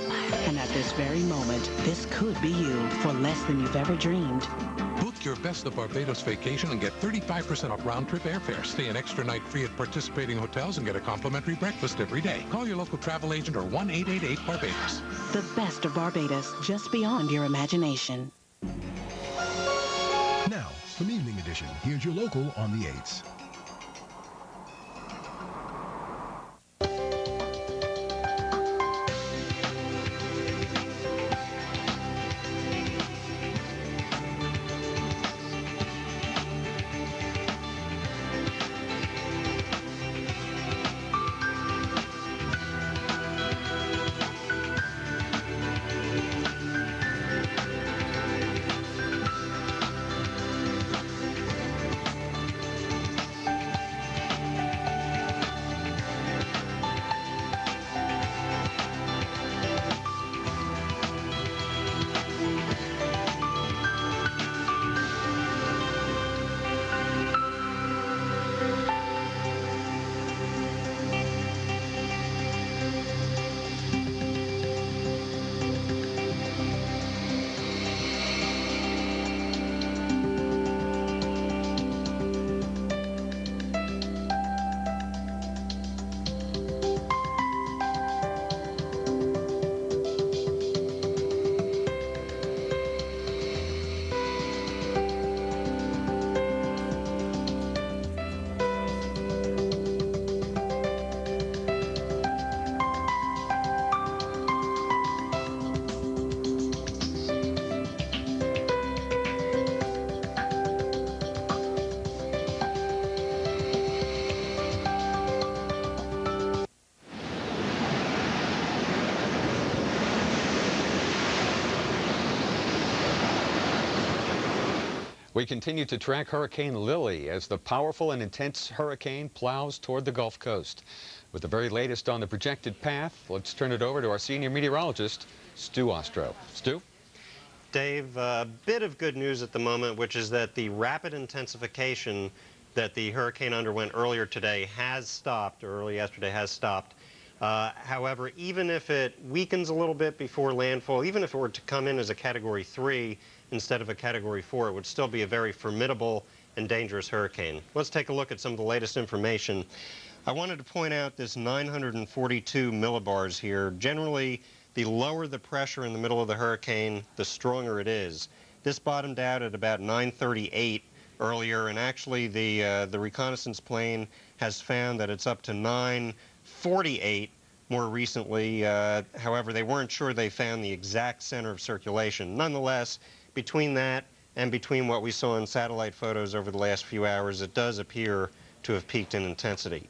And at this very moment, this could be you for less than you've ever dreamed. Book your Best of Barbados vacation and get 35% off round-trip airfare. Stay an extra night free at participating hotels and get a complimentary breakfast every day. Call your local travel agent or 1-888-BARBADOS. The best of Barbados, just beyond your imagination. Now, some evening edition. Here's your local on the 8s. We continue to track Hurricane Lili as the powerful and intense hurricane plows toward the Gulf Coast. With the very latest on the projected path, let's turn it over to our senior meteorologist, Stu Ostro. Stu? Dave, a bit of good news at the moment, which is that the rapid intensification that the hurricane underwent earlier today has stopped, or early yesterday has stopped. However, even if it weakens a little bit before landfall, even if it were to come in as a Category 3 instead of a Category 4, it would still be a very formidable and dangerous hurricane. Let's take a look at some of the latest information. I wanted to point out this 942 millibars here. Generally, the lower the pressure in the middle of the hurricane, the stronger it is. This bottomed out at about 938 earlier, and actually the reconnaissance plane has found that it's up to 948 more recently. However, they weren't sure they found the exact center of circulation. Nonetheless, between that and between what we saw in satellite photos over the last few hours, it does appear to have peaked in intensity.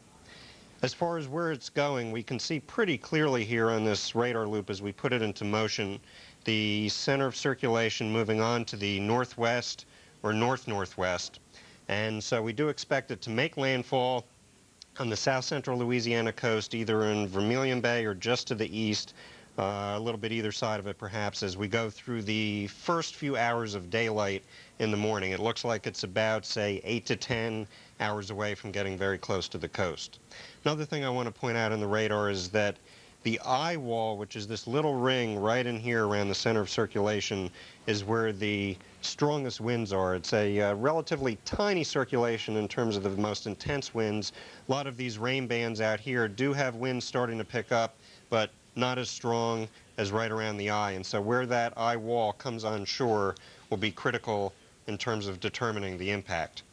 As far as where it's going, we can see pretty clearly here on this radar loop as we put it into motion, the center of circulation moving on to the northwest or north-northwest. And so we do expect it to make landfall on the south-central Louisiana coast, either in Vermilion Bay or just to the east, a little bit either side of it perhaps, as we go through the first few hours of daylight in the morning. It looks like it's about, say, 8 to 10 hours away from getting very close to the coast. Another thing I want to point out on the radar is that the eye wall, which is this little ring right in here around the center of circulation, is where the strongest winds are. It's a relatively tiny circulation in terms of the most intense winds. A lot of these rain bands out here do have winds starting to pick up, but not as strong as right around the eye. And so where that eye wall comes on shore will be critical in terms of determining the impact.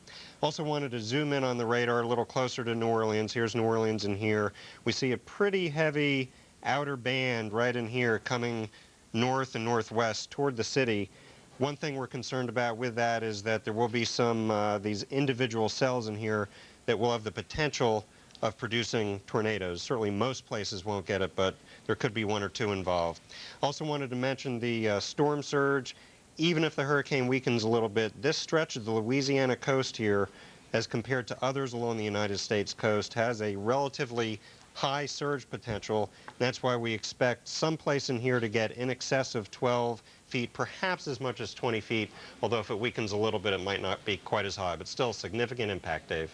Also wanted to zoom in on the radar a little closer to New Orleans. Here's New Orleans in here. We see a pretty heavy outer band right in here coming north and northwest toward the city. One thing we're concerned about with that is that there will be some these individual cells in here that will have the potential of producing tornadoes. Certainly most places won't get it, but there could be one or two involved. Also wanted to mention the storm surge. Even if the hurricane weakens a little bit, this stretch of the Louisiana coast here, as compared to others along the United States coast, has a relatively high surge potential. That's why we expect some place in here to get in excess of 12 feet, perhaps as much as 20 feet, although if it weakens a little bit, it might not be quite as high, but still significant impact, Dave.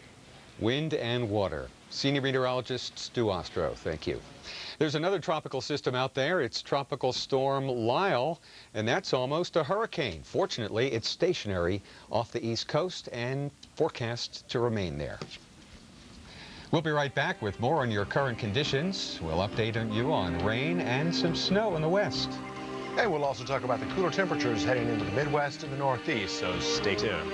Wind and water. Senior meteorologist Stu Ostro, thank you. There's another tropical system out there. It's Tropical Storm Lyle, and that's almost a hurricane. Fortunately, it's stationary off the East Coast and forecast to remain there. We'll be right back with more on your current conditions. We'll update you on rain and some snow in the west. And we'll also talk about the cooler temperatures heading into the Midwest and the Northeast, so stay tuned.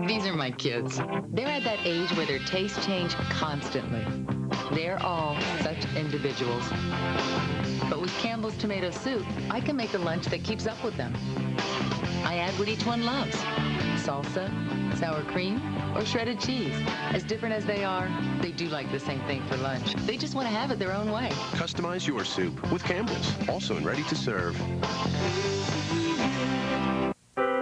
These are my kids. They're at that age where their tastes change constantly. They're all such individuals. But with Campbell's tomato soup, I can make a lunch that keeps up with them. I add what each one loves. Salsa, sour cream, or shredded cheese. As different as they are, they do like the same thing for lunch. They just want to have it their own way. Customize your soup with Campbell's, also in ready to serve.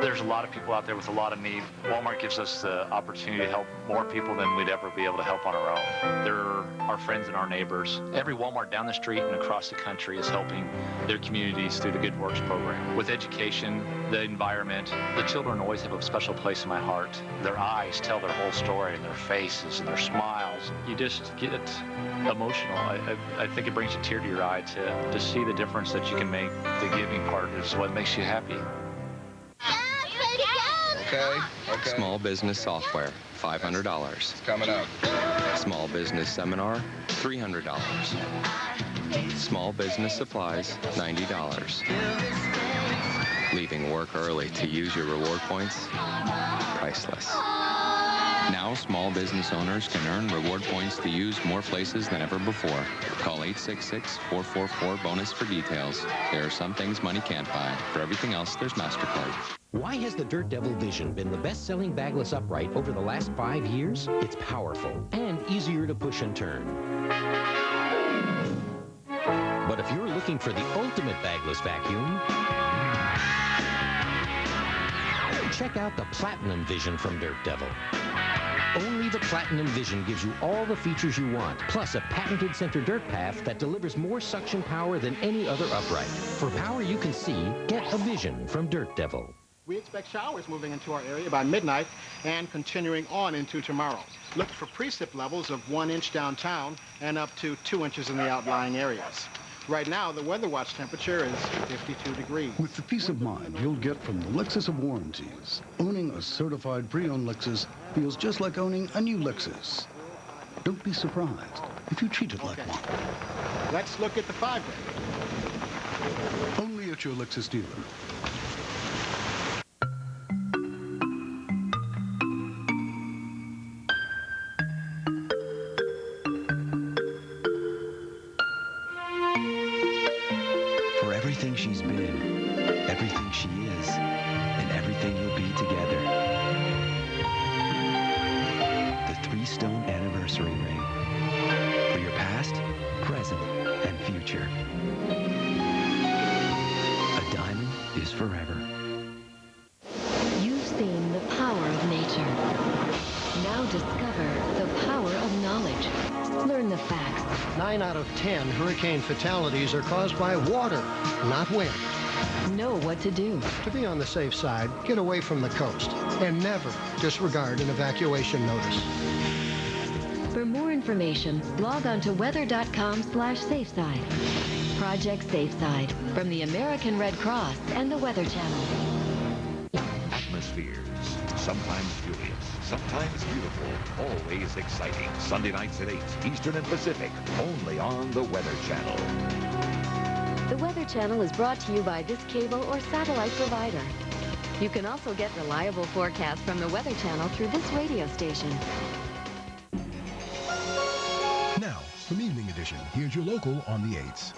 There's a lot of people out there with a lot of need. Walmart gives us the opportunity to help more people than we'd ever be able to help on our own. They're our friends and our neighbors. Every Walmart down the street and across the country is helping their communities through the Good Works program. With education, the environment, the children always have a special place in my heart. Their eyes tell their whole story, and their faces and their smiles. You just get emotional. I think it brings a tear to your eye to see the difference that you can make. The giving part is what makes you happy. Okay. Small business software, $500. It's coming up. Small business seminar, $300. Small business supplies, $90. Leaving work early to use your reward points, priceless. Now, small business owners can earn reward points to use more places than ever before. Call 866-444-BONUS for details. There are some things money can't buy. For everything else, there's MasterCard. Why has the Dirt Devil Vision been the best-selling bagless upright over the last 5 years? It's powerful and easier to push and turn. If you're looking for the ultimate bagless vacuum, check out the Platinum Vision from Dirt Devil. Only the Platinum Vision gives you all the features you want, plus a patented center dirt path that delivers more suction power than any other upright. For power you can see, get a Vision from Dirt Devil. We expect showers moving into our area by midnight and continuing on into tomorrow. Look for precip levels of 1 inch downtown and up to 2 inches in the outlying areas. Right now, the Weather Watch temperature is 52 degrees. With the peace of mind you'll get from the Lexus of warranties, owning a certified pre-owned Lexus feels just like owning a new Lexus. Don't be surprised if you treat it like one. Let's look at the 5-day. Only at your Lexus dealer. Everything she's been, everything she is, and everything you'll be together. The 3-stone anniversary ring. For your past, present, and future. A diamond is forever. You've seen the power of nature. Now discover the power of knowledge. Learn the facts. 9 out of 10 hurricane fatalities are caused by water, not wind. Know what to do. To be on the safe side, get away from the coast and never disregard an evacuation notice. For more information, log on to weather.com/safeside. Project SafeSide from the American Red Cross and the Weather Channel. Atmospheres, sometimes furious, sometimes beautiful, always exciting. Sunday nights at 8, Eastern and Pacific, only on the Weather Channel. The Weather Channel is brought to you by this cable or satellite provider. You can also get reliable forecasts from the Weather Channel through this radio station. Now, from Evening Edition, here's your local on the 8s.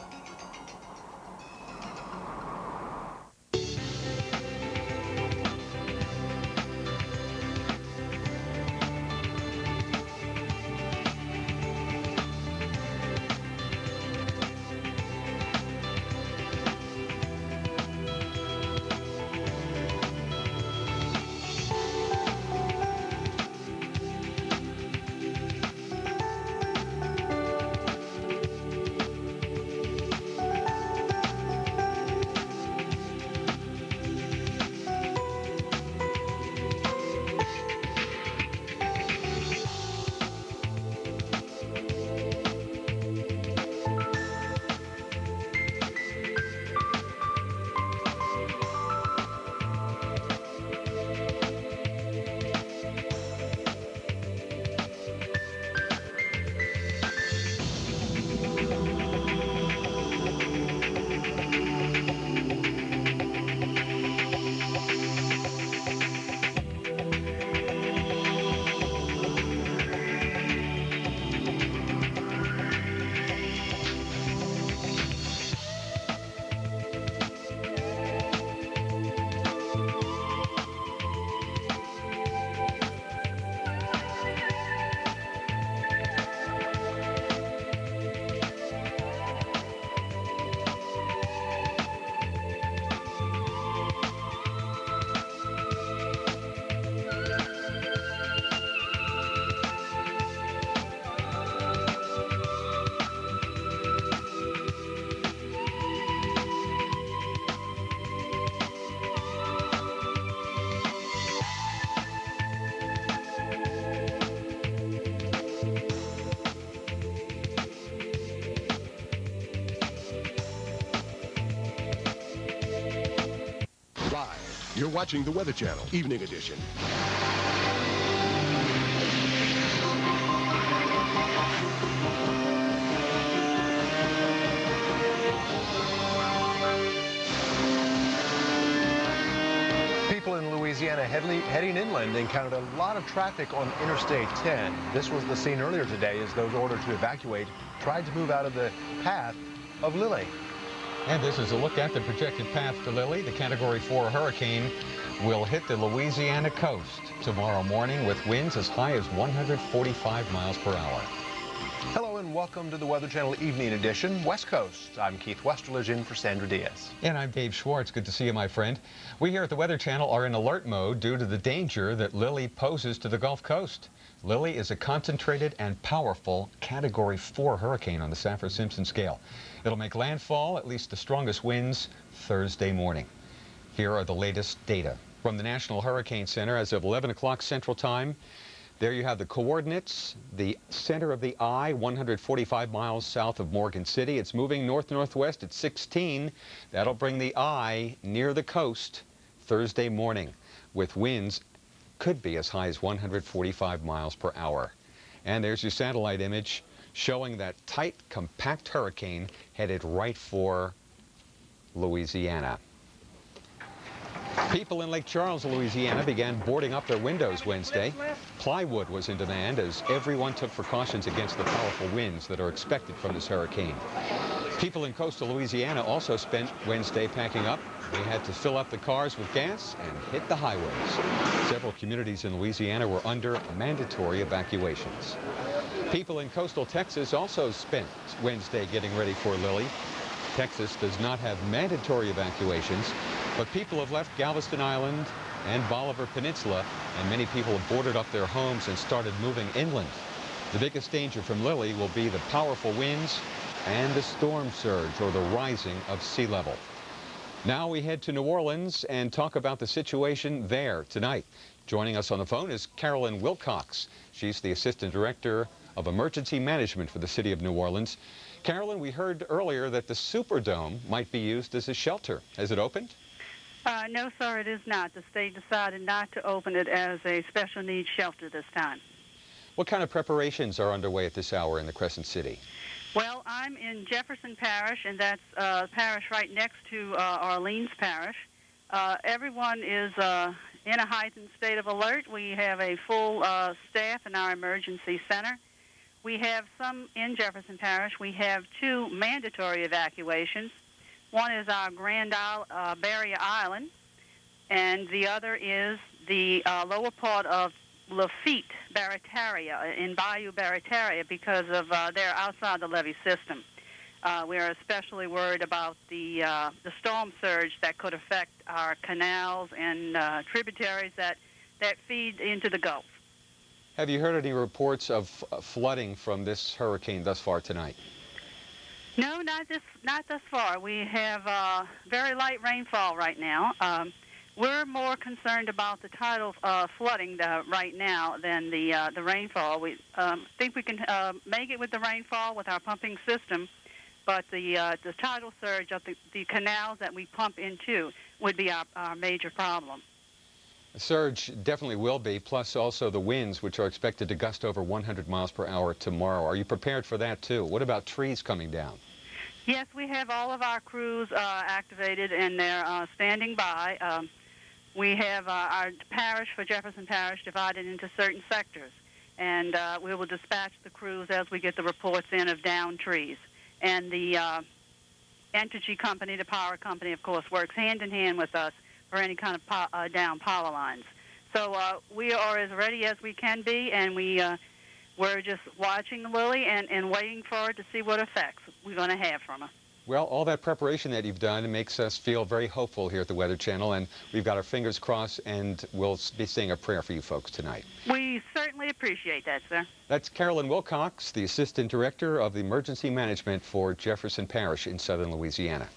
You're watching the Weather Channel, Evening Edition. People in Louisiana heading inland encountered a lot of traffic on Interstate 10. This was the scene earlier today as those ordered to evacuate tried to move out of the path of Lili. And this is a look at the projected path for Lili. The Category 4 hurricane will hit the Louisiana coast tomorrow morning with winds as high as 145 miles per hour. Hello and welcome to the Weather Channel Evening Edition, West Coast. I'm Keith Westerlage in for Sandra Diaz. And I'm Dave Schwartz. Good to see you, my friend. We here at the Weather Channel are in alert mode due to the danger that Lili poses to the Gulf Coast. Lili is a concentrated and powerful Category 4 hurricane on the Saffir-Simpson scale. It'll make landfall, at least the strongest winds, Thursday morning. Here are the latest data from the National Hurricane Center as of 11 o'clock Central Time. There you have the coordinates. The center of the eye, 145 miles south of Morgan City. It's moving north-northwest at 16. That'll bring the eye near the coast Thursday morning, with winds could be as high as 145 miles per hour. And there's your satellite image showing that tight, compact hurricane headed right for Louisiana. People in Lake Charles, Louisiana began boarding up their windows Wednesday. Plywood was in demand as everyone took precautions against the powerful winds that are expected from this hurricane. People in coastal Louisiana also spent Wednesday packing up. They had to fill up the cars with gas and hit the highways. Several communities in Louisiana were under mandatory evacuations. People in coastal Texas also spent Wednesday getting ready for Lili. Texas does not have mandatory evacuations, but people have left Galveston Island and Bolivar Peninsula, and many people have boarded up their homes and started moving inland. The biggest danger from Lili will be the powerful winds and the storm surge, or the rising of sea level. Now we head to New Orleans and talk about the situation there tonight. Joining us on the phone is Carolyn Wilcox. She's the Assistant Director of Emergency Management for the City of New Orleans. Carolyn, we heard earlier that the Superdome might be used as a shelter. Has it opened? No, sir, it is not. The state decided not to open it as a special needs shelter this time. What kind of preparations are underway at this hour in the Crescent City? Well, I'm in Jefferson Parish, and that's a parish right next to Orleans Parish. Everyone is in a heightened state of alert. We have a full staff in our emergency center. We have some in Jefferson Parish. We have 2 mandatory evacuations. One is our Grand Barrier Island, and the other is the lower part of Lafitte, Barataria, in Bayou Barataria, because of they're outside the levee system. We are especially worried about the storm surge that could affect our canals and tributaries that feed into the Gulf. Have you heard any reports of flooding from this hurricane thus far tonight? No, not thus far. We have very light rainfall right now. We're more concerned about the tidal flooding right now than the rainfall. We think we can make it with the rainfall with our pumping system, but the tidal surge of the canals that we pump into would be our major problem. The surge definitely will be, plus also the winds, which are expected to gust over 100 miles per hour tomorrow. Are you prepared for that, too? What about trees coming down? Yes, we have all of our crews activated, and they're standing by. We have our parish for Jefferson Parish divided into certain sectors, and we will dispatch the crews as we get the reports in of downed trees. And the energy company, the power company, of course, works hand in hand with us for any kind of down power lines. So we are as ready as we can be, and we're just watching Lili and waiting for her to see what effects we're going to have from her. Well, all that preparation that you've done makes us feel very hopeful here at the Weather Channel, and we've got our fingers crossed, and we'll be saying a prayer for you folks tonight. We certainly appreciate that, sir. That's Carolyn Wilcox, the Assistant Director of Emergency Management for Jefferson Parish in southern Louisiana.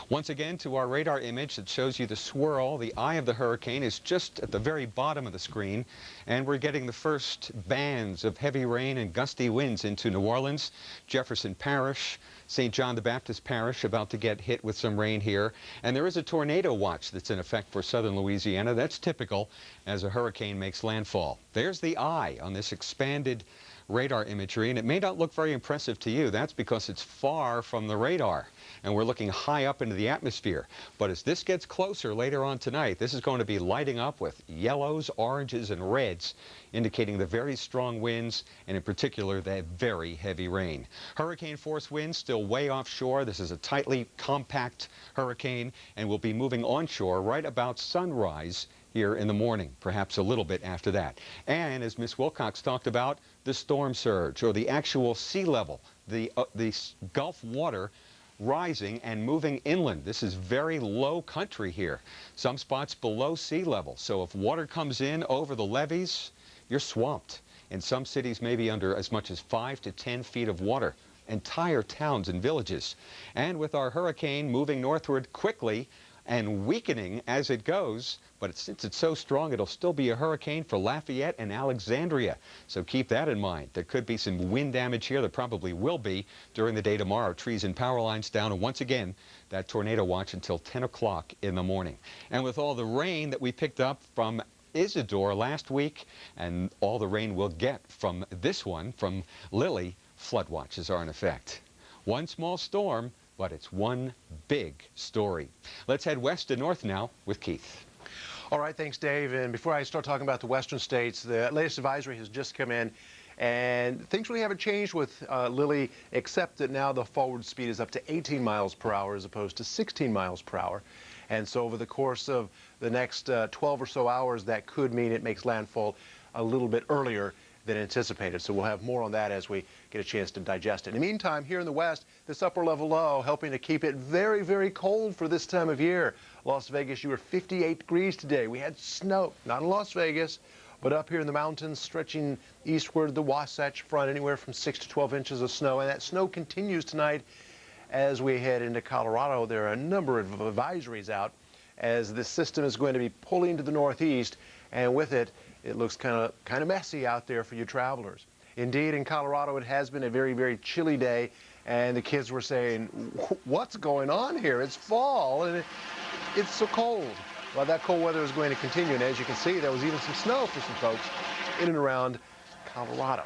Once again, to our radar image that shows you the swirl, the eye of the hurricane is just at the very bottom of the screen, and we're getting the first bands of heavy rain and gusty winds into New Orleans, Jefferson Parish, St. John the Baptist Parish about to get hit with some rain here. And there is a tornado watch that's in effect for southern Louisiana. That's typical as a hurricane makes landfall. There's the eye on this expanded radar imagery, and it may not look very impressive to you. That's because it's far from the radar, and we're looking high up into the atmosphere. But as this gets closer later on tonight, this is going to be lighting up with yellows, oranges, and reds, indicating the very strong winds, and in particular, that very heavy rain. Hurricane force winds still way offshore. This is a tightly compact hurricane, and will be moving onshore right about sunrise here in the morning, perhaps a little bit after that. And as Ms. Wilcox talked about, the storm surge, or the actual sea level, the Gulf water rising and moving inland. This is very low country here. Some spots below sea level. So if water comes in over the levees, you're swamped. In some cities, maybe under as much as 5 to 10 feet of water. Entire towns and villages. And with our hurricane moving northward quickly and weakening as it goes, but since it's so strong, it'll still be a hurricane for Lafayette and Alexandria. So keep that in mind. There could be some wind damage here. There probably will be during the day tomorrow. Trees and power lines down, and once again, that tornado watch until 10 o'clock in the morning. And with all the rain that we picked up from Isidore last week, and all the rain we'll get from this one, from Lili, flood watches are in effect. One small storm, but it's one big story. Let's head west to north now with Keith. All right, thanks, Dave. And before I start talking about the western states, the latest advisory has just come in, and things really haven't changed with Lili, except that now the forward speed is up to 18 miles per hour as opposed to 16 miles per hour. And so over the course of the next 12 or so hours, that could mean it makes landfall a little bit earlier than anticipated. So we'll have more on that as we get a chance to digest it. In the meantime, here in the west, this upper level low helping to keep it very, very cold for this time of year. Las Vegas, you were 58 degrees today. We had snow, not in Las Vegas, but up here in the mountains, stretching eastward, the Wasatch Front, anywhere from 6 to 12 inches of snow. And that snow continues tonight as we head into Colorado. There are a number of advisories out as this system is going to be pulling to the northeast, and with it, it looks kind of messy out there for you travelers. Indeed, in Colorado, it has been a very, very chilly day, and the kids were saying, what's going on here? It's fall, and it's so cold. Well, that cold weather is going to continue, and as you can see, there was even some snow for some folks in and around Colorado,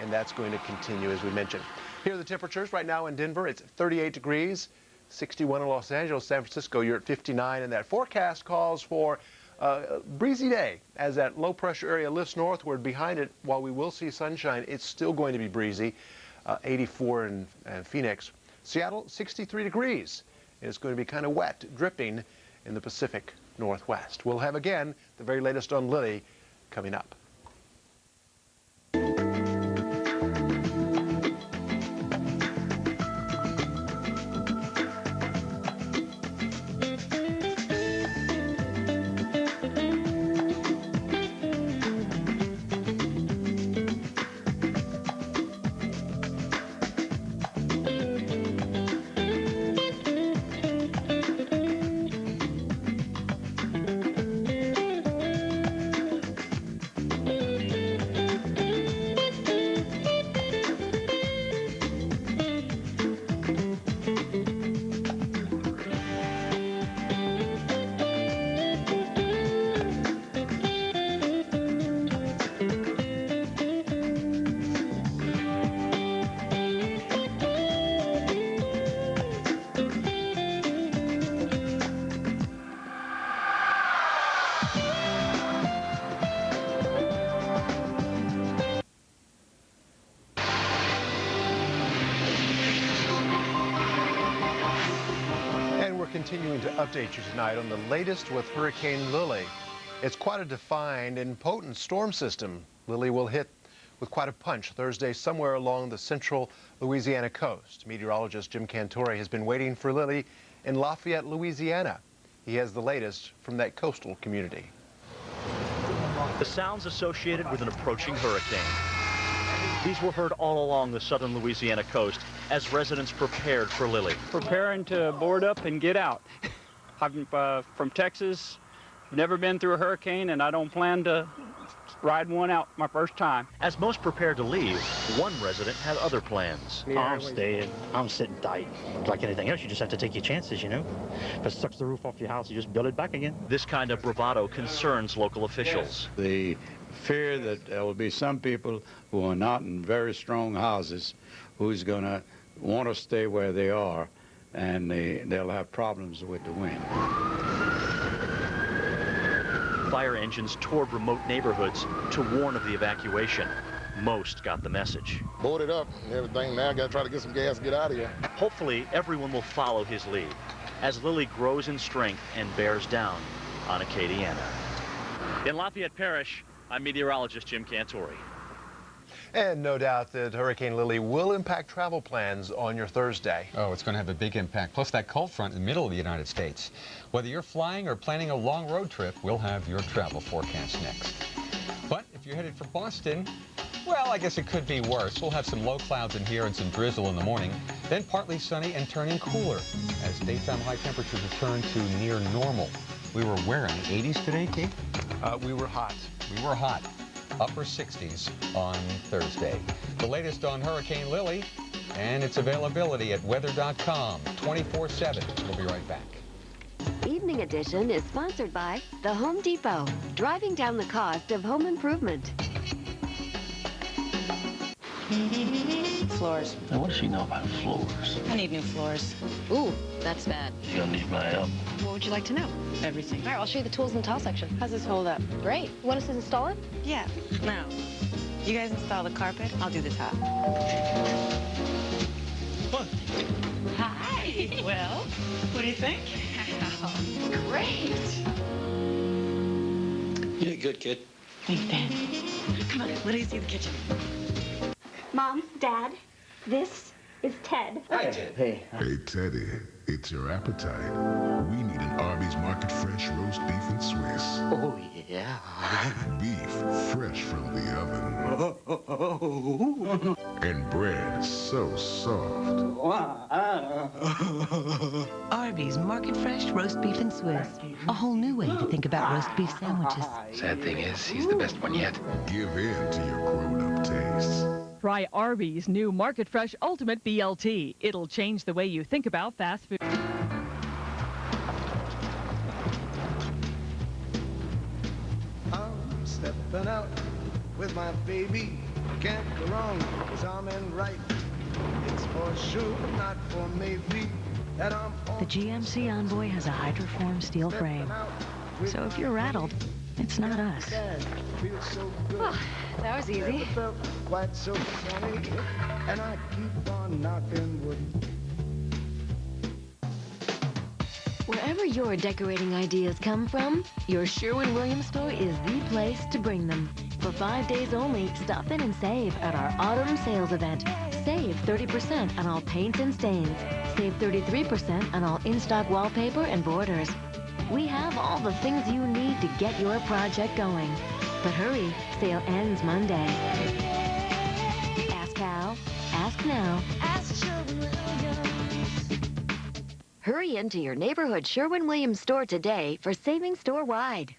and that's going to continue, as we mentioned. Here are the temperatures right now in Denver. It's 38 degrees, 61 in Los Angeles. San Francisco, you're at 59, and that forecast calls for a breezy day as that low pressure area lifts northward. Behind it, while we will see sunshine, it's still going to be breezy. 84 in Phoenix. Seattle, 63 degrees. And it's going to be kind of wet, dripping in the Pacific Northwest. We'll have, again, the very latest on Lili coming up. Continuing to update you tonight on the latest with Hurricane Lili. It's quite a defined and potent storm system. Lili will hit with quite a punch Thursday somewhere along the central Louisiana coast. Meteorologist Jim Cantore has been waiting for Lili in Lafayette, Louisiana. He has the latest from that coastal community. The sounds associated with an approaching hurricane. These were heard all along the southern Louisiana coast as residents prepared for Lili. Preparing to board up and get out. I'm from Texas, never been through a hurricane, and I don't plan to ride one out my first time. As most prepared to leave, one resident had other plans. I'm staying. I'm sitting tight. Like anything else, you just have to take your chances, you know? If it sucks the roof off your house, you just build it back again. This kind of bravado concerns local officials. The fear that there will be some people who are not in very strong houses who's going to want to stay where they are, and they'll have problems with the wind. Fire engines toured remote neighborhoods to warn of the evacuation. Most got the message. Boarded up and everything. Now got to try to get some gas and get out of here. Hopefully, everyone will follow his lead as Lili grows in strength and bears down on Acadiana. In Lafayette Parish, I'm meteorologist Jim Cantori. And no doubt that Hurricane Lili will impact travel plans on your Thursday. Oh, it's going to have a big impact. Plus that cold front in the middle of the United States. Whether you're flying or planning a long road trip, we'll have your travel forecast next. But if you're headed for Boston, well, I guess it could be worse. We'll have some low clouds in here and some drizzle in the morning, then partly sunny and turning cooler as daytime high temperatures return to near normal. We were wearing 80s today, Keith? We were hot. We were hot. Upper 60s on Thursday. The latest on Hurricane Lili and its availability at weather.com 24/7. We'll be right back. Evening Edition is sponsored by The Home Depot, driving down the cost of home improvement. Floors. Now, what does she know about floors? I need new floors. Ooh, that's bad. You're gonna need my help. What would you like to know? Everything. All right, I'll show you the tools in the tile section. How's this hold up? Great. You want us to install it? Yeah. Now, you guys install the carpet, I'll do the tile. What? Hi. Well, what do you think? Great. You did good, kid. Thanks, Dad. Come on, let me see the kitchen. Mom, Dad, this is Ted. Hi, Ted. Hey. Hey, Teddy, it's your appetite. We need an Arby's Market Fresh roast beef and Swiss. Oh, yeah. Beef fresh from the oven. And bread so soft. Arby's Market Fresh roast beef and Swiss. A whole new way to think about roast beef sandwiches. Sad thing is, he's the best one yet. Give in to your grown-up tastes. Try Arby's new Market Fresh Ultimate BLT. It'll change the way you think about fast food. I'm stepping out with my baby. Can't go wrong, 'cause I'm in right. It's for sure, not for maybe. That I'm The GMC Envoy has a hydroform steel frame. So if you're rattled, it's not us. Oh, that was easy. Quite so sunny, and I keep on knocking wood. Wherever your decorating ideas come from, your Sherwin-Williams store is the place to bring them. For 5 days only, stop in and save at our autumn sales event. Save 30% on all paints and stains. Save 33% on all in-stock wallpaper and borders. We have all the things you need to get your project going. But hurry, sale ends Monday. Ask how, ask now. Ask Sherwin-Williams. Hurry into your neighborhood Sherwin-Williams store today for savings store-wide.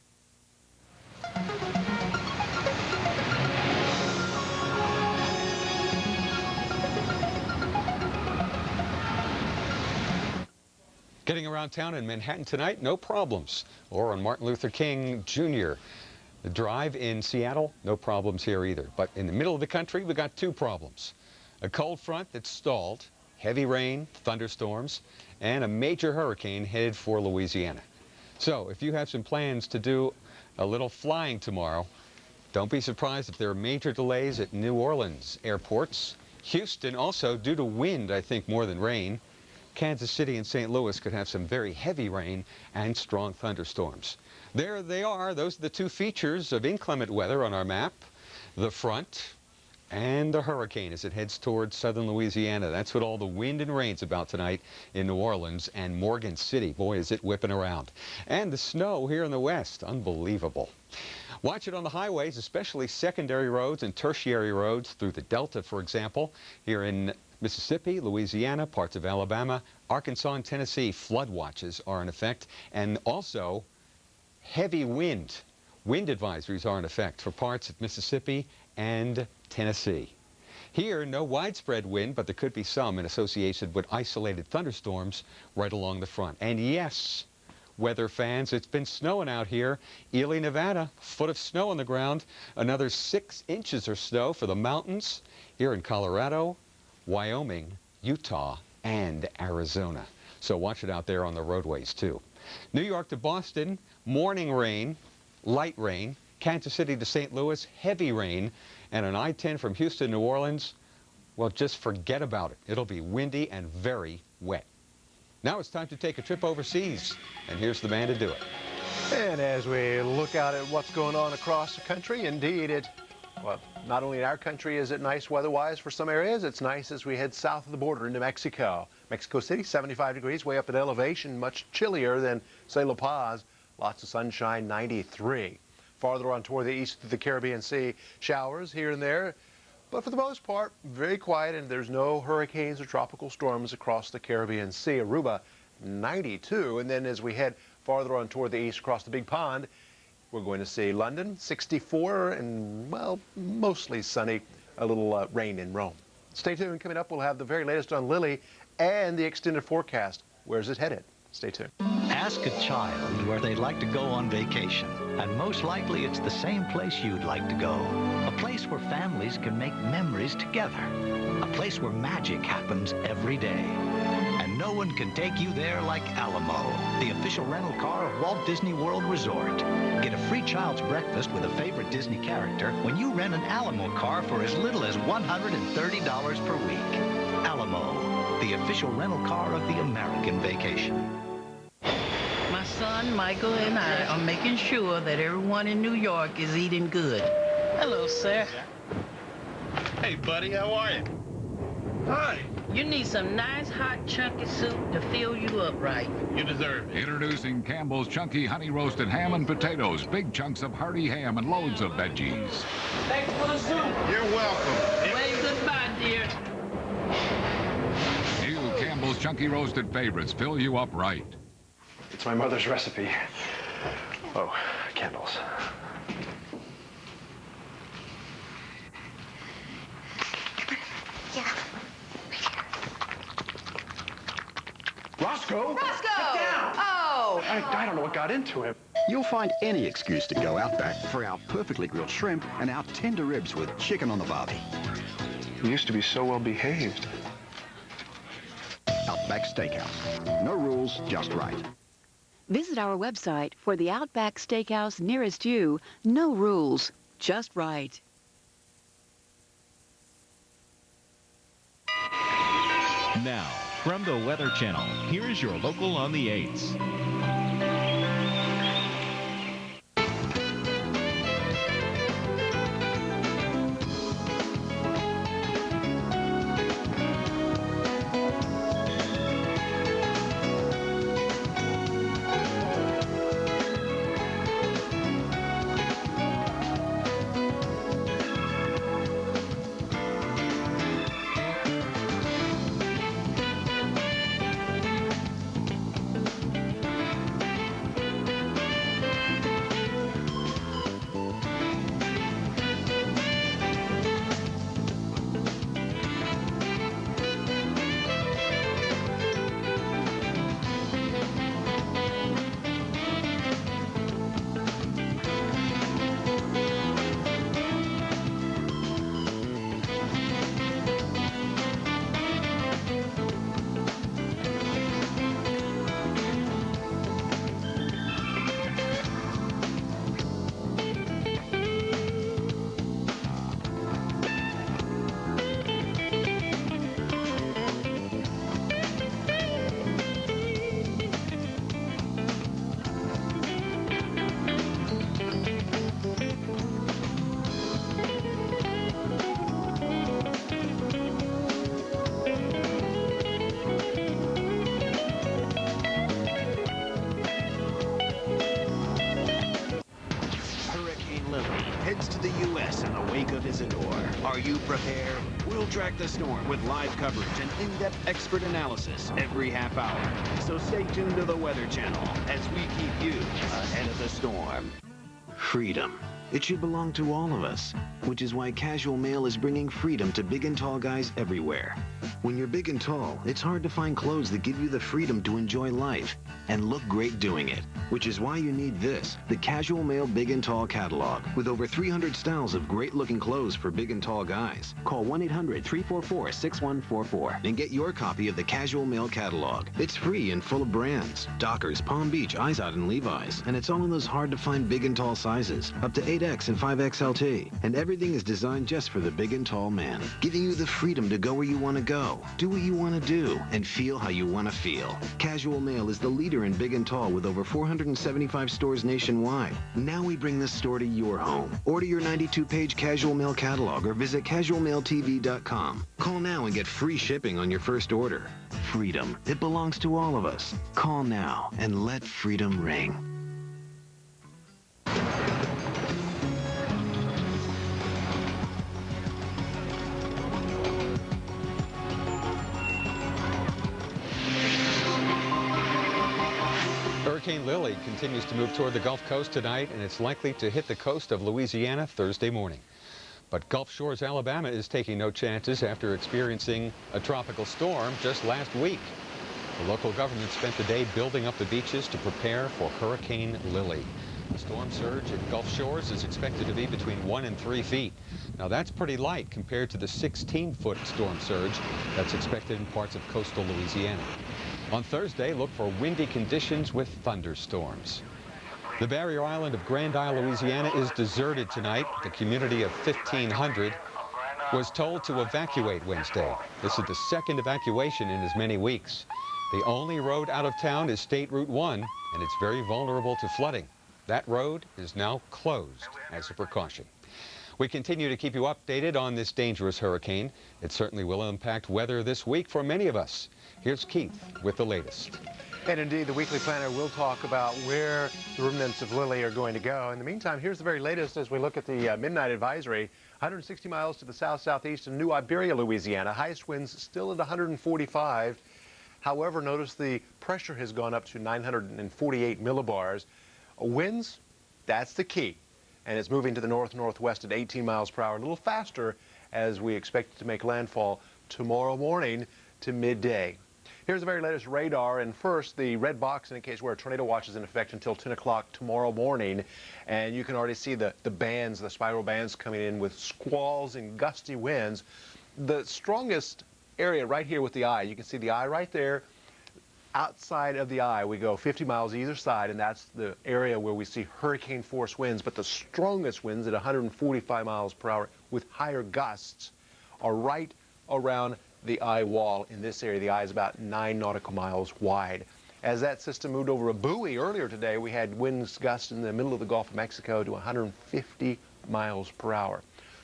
Getting around town in Manhattan tonight, no problems. Or on Martin Luther King Jr. The drive in Seattle, no problems here either. But in the middle of the country, we got two problems. A cold front that's stalled, heavy rain, thunderstorms, and a major hurricane headed for Louisiana. So if you have some plans to do a little flying tomorrow, don't be surprised if there are major delays at New Orleans airports. Houston also, due to wind, I think, more than rain. Kansas City and St. Louis could have some very heavy rain and strong thunderstorms. There they are. Those are the two features of inclement weather on our map. The front and the hurricane as it heads towards southern Louisiana. That's what all the wind and rain's about tonight in New Orleans and Morgan City. Boy, is it whipping around. And the snow here in the west. Unbelievable. Watch it on the highways, especially secondary roads and tertiary roads through the Delta, for example. Here in Mississippi, Louisiana, parts of Alabama, Arkansas, and Tennessee, flood watches are in effect. And also, heavy wind. Wind advisories are in effect for parts of Mississippi and Tennessee. Here, no widespread wind, but there could be some in association with isolated thunderstorms right along the front. And yes, weather fans, it's been snowing out here. Ely, Nevada, a foot of snow on the ground. Another 6 inches or snow for the mountains here in Colorado, Wyoming, Utah, and Arizona. So watch it out there on the roadways, too. New York to Boston, morning rain, light rain. Kansas City to St. Louis, heavy rain. And on I-10 from Houston to New Orleans, well, just forget about it. It'll be windy and very wet. Now it's time to take a trip overseas. And here's the man to do it. And as we look out at what's going on across the country, indeed, well, not only in our country is it nice weather-wise for some areas, it's nice as we head south of the border into Mexico. Mexico City, 75 degrees, way up in elevation, much chillier than, say, La Paz. Lots of sunshine, 93. Farther on toward the east of the Caribbean Sea, showers here and there. But for the most part, very quiet, and there's no hurricanes or tropical storms across the Caribbean Sea. Aruba, 92. And then as we head farther on toward the east across the Big Pond, we're going to see London, 64, and, well, mostly sunny, a little rain in Rome. Stay tuned. Coming up, we'll have the very latest on Lili and the extended forecast. Where's it headed? Stay tuned. Ask a child where they'd like to go on vacation, and most likely it's the same place you'd like to go. A place where families can make memories together. A place where magic happens every day. And no one can take you there like Alamo, the official rental car of Walt Disney World Resort. Get a free child's breakfast with a favorite Disney character when you rent an Alamo car for as little as $130 per week. Alamo, the official rental car of the American vacation. My son, Michael, and I are making sure that everyone in New York is eating good. Hello, sir. Hey, buddy, how are you? Hi. You need some nice, hot, chunky soup to fill you up right. You deserve it. Introducing Campbell's Chunky Honey Roasted Ham and Potatoes. Big chunks of hearty ham and loads of veggies. Thanks for the soup. You're welcome. Wave goodbye, dear. New Campbell's Chunky Roasted Favorites fill you up right. It's my mother's recipe. Oh, candles. Yeah. Roscoe! Roscoe! Get down! Oh! I don't know what got into him. You'll find any excuse to go Outback for our perfectly grilled shrimp and our tender ribs with chicken on the barbie. He used to be so well behaved. Outback Steakhouse. No rules, just right. Visit our website for the Outback Steakhouse nearest you. No rules, just right. Now, from the Weather Channel, here is your local on the 8s. Heads to the U.S. in the wake of Isidore. Are you prepared? We'll track the storm with live coverage and in-depth expert analysis every half hour. So stay tuned to the Weather Channel as we keep you ahead of the storm. Freedom. It should belong to all of us, which is why Casual Male is bringing freedom to big and tall guys everywhere. When you're big and tall, it's hard to find clothes that give you the freedom to enjoy life and look great doing it, which is why you need this, the Casual Male Big and Tall catalog, with over 300 styles of great-looking clothes for big and tall guys. Call 1-800-344-6144 and get your copy of the Casual Male catalog. It's free and full of brands, Dockers, Palm Beach, Izod, and Levi's, and it's all in those hard-to-find big and tall sizes, up to 8 8X and 5XLT. And everything is designed just for the big and tall man, giving you the freedom to go where you want to go, do what you want to do, and feel how you want to feel. Casual Mail is the leader in big and tall with over 475 stores nationwide. Now we bring this store to your home. Order your 92-page Casual Mail catalog or visit casualmailtv.com. Call now and get free shipping on your first order. Freedom. It belongs to all of us. Call now and let freedom ring. Hurricane Lili continues to move toward the Gulf Coast tonight, and it's likely to hit the coast of Louisiana Thursday morning. But Gulf Shores, Alabama is taking no chances after experiencing a tropical storm just last week. The local government spent the day building up the beaches to prepare for Hurricane Lili. The storm surge at Gulf Shores is expected to be between 1 and 3 feet. Now that's pretty light compared to the 16-foot storm surge that's expected in parts of coastal Louisiana. On Thursday, look for windy conditions with thunderstorms. The barrier island of Grand Isle, Louisiana is deserted tonight. The community of 1,500 was told to evacuate Wednesday. This is the second evacuation in as many weeks. The only road out of town is State Route 1, and it's very vulnerable to flooding. That road is now closed as a precaution. We continue to keep you updated on this dangerous hurricane. It certainly will impact weather this week for many of us. Here's Keith with the latest. And indeed, the Weekly Planner will talk about where the remnants of Lili are going to go. In the meantime, here's the very latest as we look at the midnight advisory. 160 miles to the south-southeast of New Iberia, Louisiana. Highest winds still at 145. However, notice the pressure has gone up to 948 millibars. Winds, that's the key. And it's moving to the north-northwest at 18 miles per hour, a little faster as we expect it to make landfall tomorrow morning to midday. Here's the very latest radar, and first, the red box indicates where a tornado watch is in effect until 10 o'clock tomorrow morning. And you can already see the bands, the spiral bands coming in with squalls and gusty winds. The strongest area right here with the eye, you can see the eye right there. Outside of the eye, we go 50 miles either side, and that's the area where we see hurricane force winds. But the strongest winds at 145 miles per hour with higher gusts are right around the eye wall in this area. The eye is about 9 nautical miles wide. As that system moved over a buoy earlier today, we had winds gust in the middle of the Gulf of Mexico to 150 miles per hour.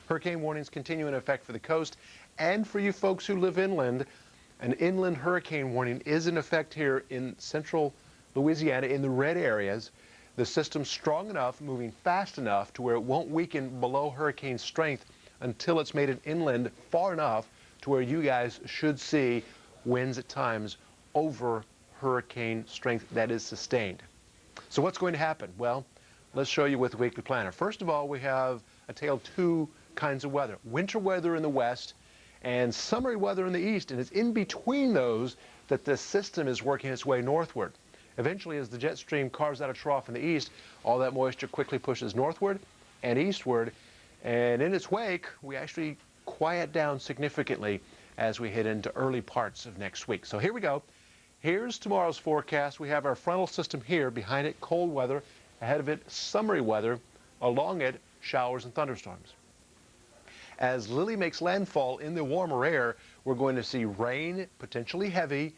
Hurricane warnings continue in effect for the coast, and for you folks who live inland, an inland hurricane warning is in effect here in central Louisiana in the red areas. The system's strong enough, moving fast enough to where it won't weaken below hurricane strength until it's made it inland far enough to where you guys should see winds at times over hurricane strength that is sustained. So what's going to happen? Well, let's show you with the Weekly Planner. First of all, we have a tale of two kinds of weather. Winter weather in the west and summery weather in the east, and it's in between those that the system is working its way northward. Eventually, as the jet stream carves out a trough in the east, all that moisture quickly pushes northward and eastward, and in its wake, we actually quiet down significantly as we head into early parts of next week. So here we go. Here's tomorrow's forecast. We have our frontal system here, behind it cold weather, ahead of it summery weather, along it showers and thunderstorms. As Lili makes landfall in the warmer air, we're going to see rain, potentially heavy,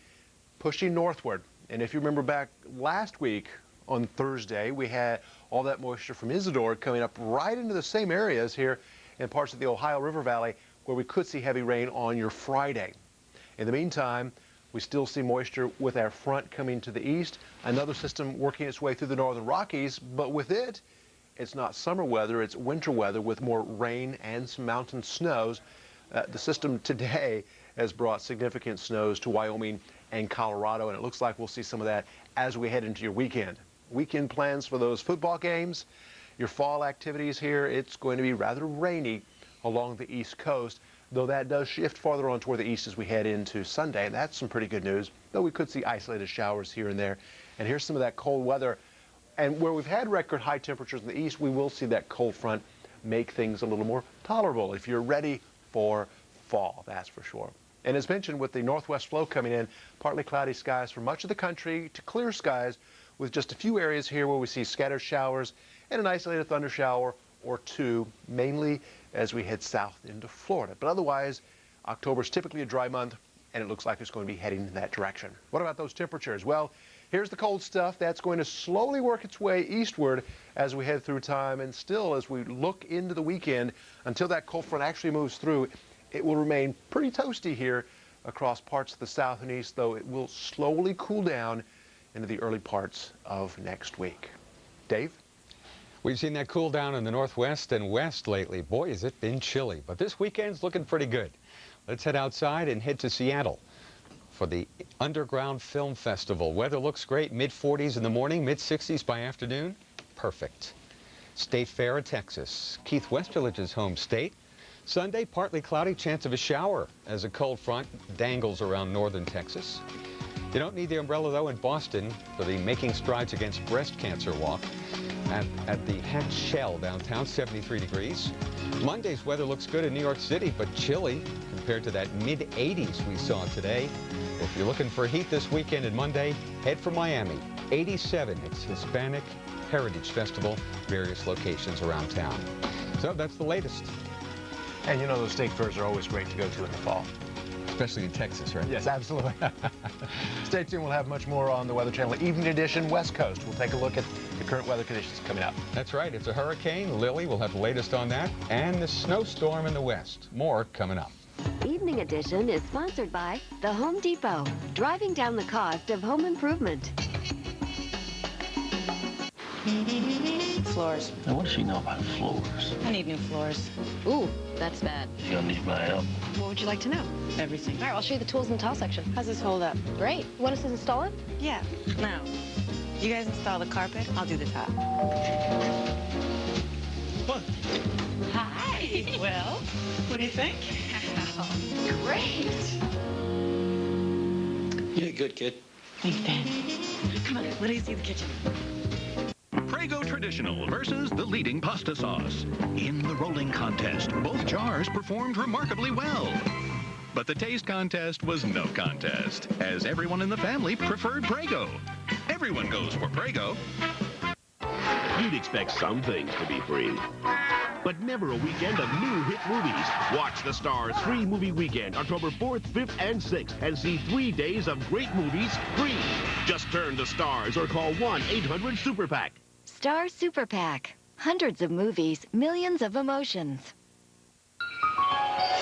pushing northward. And if you remember back last week on Thursday, we had all that moisture from Isidore coming up right into the same areas here in parts of the Ohio River Valley where we could see heavy rain on your Friday. In the meantime, we still see moisture with our front coming to the east, another system working its way through the northern Rockies, but with it, it's not summer weather, it's winter weather with more rain and some mountain snows. The system today has brought significant snows to Wyoming and Colorado, and it looks like we'll see some of that as we head into your weekend. Weekend plans for those football games, your fall activities here, it's going to be rather rainy along the East Coast, though that does shift farther on toward the east as we head into Sunday, and that's some pretty good news, though we could see isolated showers here and there. And here's some of that cold weather. And where we've had record high temperatures in the east, we will see that cold front make things a little more tolerable if you're ready for fall, that's for sure. And as mentioned, with the northwest flow coming in, partly cloudy skies for much of the country to clear skies with just a few areas here where we see scattered showers and an isolated thunder shower or 2, mainly as we head south into Florida. But otherwise, October is typically a dry month, and it looks like it's going to be heading in that direction. What about those temperatures? Well, here's the cold stuff that's going to slowly work its way eastward as we head through time, and still as we look into the weekend, until that cold front actually moves through, it will remain pretty toasty here across parts of the south and east, though it will slowly cool down into the early parts of next week. Dave? We've seen that cool down in the northwest and west lately. Boy, has it been chilly, but this weekend's looking pretty good. Let's head outside and head to Seattle for the Underground Film Festival. Weather looks great, mid-40s in the morning, mid-60s by afternoon. Perfect. State Fair of Texas, Keith Westerlage's home state. Sunday, partly cloudy, chance of a shower as a cold front dangles around northern Texas. You don't need the umbrella, though, in Boston for the Making Strides Against Breast Cancer walk at the Hatch Shell downtown, 73 degrees. Monday's weather looks good in New York City, but chilly compared to that mid-80s we saw today. If you're looking for heat this weekend and Monday, head for Miami. 87, it's Hispanic Heritage Festival, various locations around town. So that's the latest. And you know those state fairs are always great to go to in the fall. Especially in Texas, right? Yes, absolutely. Stay tuned. We'll have much more on the Weather Channel Evening Edition West Coast. We'll take a look at the current weather conditions coming up. That's right. It's a hurricane. Lili will have the latest on that. And the snowstorm in the west. More coming up. Evening Edition is sponsored by the Home Depot, driving down the cost of home improvement. Floors. Now, what does she know about floors? I need new floors. Ooh, that's bad. She's gonna need my help. What would you like to know? Everything. All right, I'll show you the tools and tile section. How's this hold up? Great. You want us to install it? Yeah. Now, you guys install the carpet, I'll do the top. What? Hi. Well, what do you think? Great. You did good, kid. Thanks, Dad. Come on, let me see the kitchen. Prego Traditional versus the leading pasta sauce. In the rolling contest, both jars performed remarkably well. But the taste contest was no contest, as everyone in the family preferred Prego. Everyone goes for Prego. You'd expect some things to be free, but never a weekend of new hit movies. Watch the Stars 3 movie weekend, October 4th, 5th, and 6th, and see 3 days of great movies free. Just turn to Stars or call 1-800-SUPER-PAC. Star Super Pack. Hundreds of movies, millions of emotions.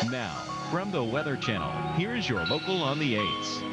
Now, from the Weather Channel, here's your local on the 8s.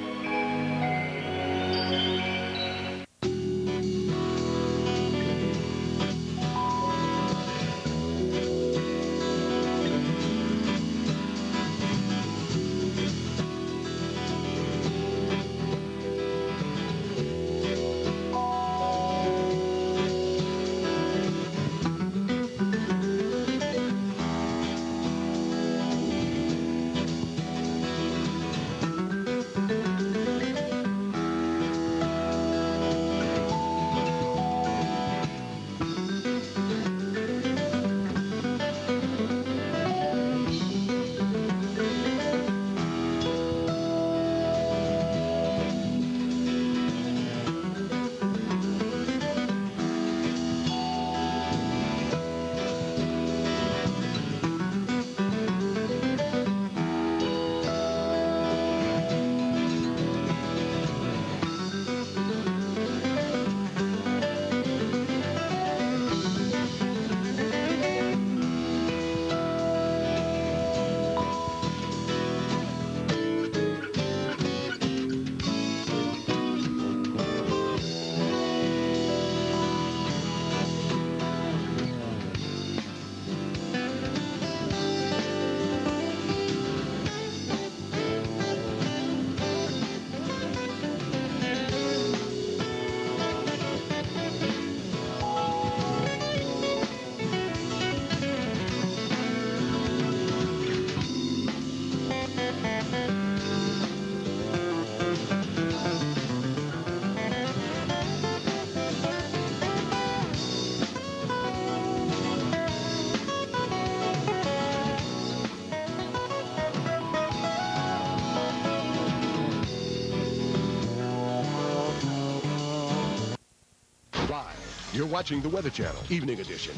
You're watching the Weather Channel, Evening Edition.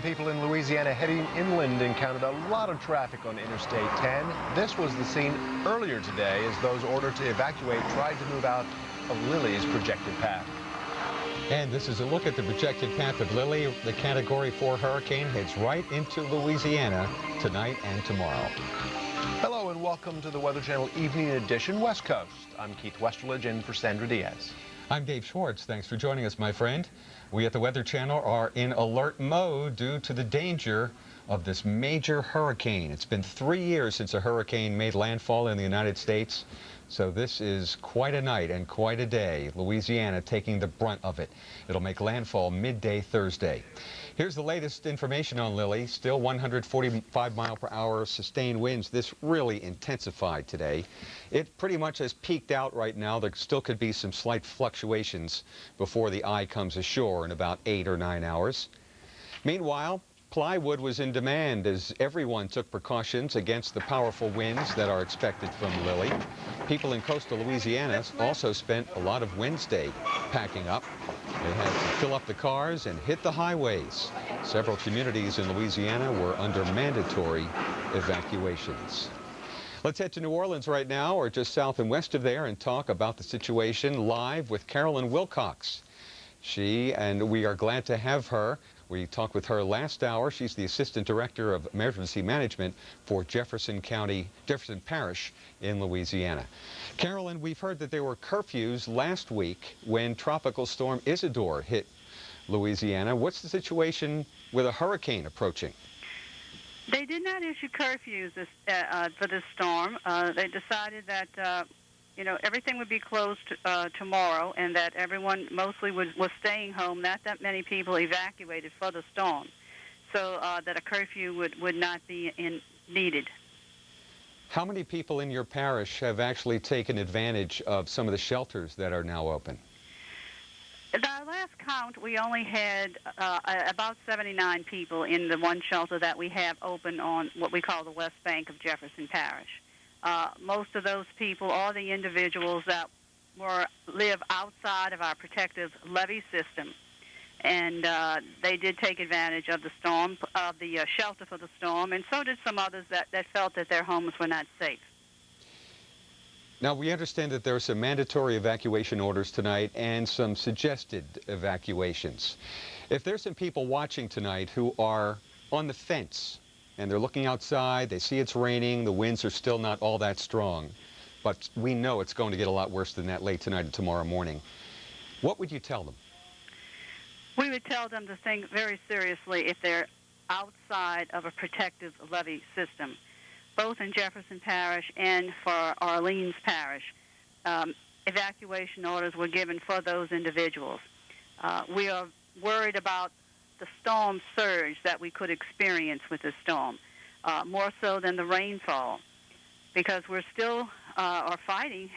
people in Louisiana heading inland encountered a lot of traffic on Interstate 10. This was the scene earlier today as those ordered to evacuate tried to move out of Lili's projected path. And this is a look at the projected path of Lili. The Category 4 hurricane heads right into Louisiana tonight and tomorrow. Hello and welcome to the Weather Channel Evening Edition West Coast. I'm Keith Westerlage in for Sandra Diaz. I'm Dave Schwartz. Thanks for joining us, my friend. We at the Weather Channel are in alert mode due to the danger of this major hurricane. It's been 3 years since a hurricane made landfall in the United States. So this is quite a night and quite a day. Louisiana taking the brunt of it. It'll make landfall midday Thursday. Here's the latest information on Lili. Still 145 mile per hour sustained winds. This really intensified today. It pretty much has peaked out right now. There still could be some slight fluctuations before the eye comes ashore in about 8 or 9 hours. Meanwhile, plywood was in demand as everyone took precautions against the powerful winds that are expected from Lili. People in coastal Louisiana also spent a lot of Wednesday packing up. They had to fill up the cars and hit the highways. Several communities in Louisiana were under mandatory evacuations. Let's head to New Orleans right now, or just south and west of there, and talk about the situation live with Carolyn Wilcox. We are glad to have her. We talked with her last hour. She's the Assistant Director of Emergency Management for Jefferson Parish in Louisiana. Carolyn, we've heard that there were curfews last week when Tropical Storm Isidore hit Louisiana. What's the situation with a hurricane approaching? They did not issue curfews for this storm. They decided that everything would be closed tomorrow, and that everyone mostly was staying home. Not that many people evacuated for the storm, so that a curfew would not be needed. How many people in your parish have actually taken advantage of some of the shelters that are now open? At our last count, we only had about 79 people in the one shelter that we have open on what we call the West Bank of Jefferson Parish. Most of those people are the individuals that live outside of our protective levee system, and they did take advantage of the storm, of the shelter for the storm, and so did some others that felt that their homes were not safe. Now, we understand that there are some mandatory evacuation orders tonight and some suggested evacuations. If there's some people watching tonight who are on the fence, and they're looking outside, they see it's raining, the winds are still not all that strong, but we know it's going to get a lot worse than that late tonight and tomorrow morning, what would you tell them? We would tell them to think very seriously if they're outside of a protective levee system. Both in Jefferson Parish and for Orleans Parish, evacuation orders were given for those individuals. We are worried about the storm surge that we could experience with this storm, more so than the rainfall, because we're still are fighting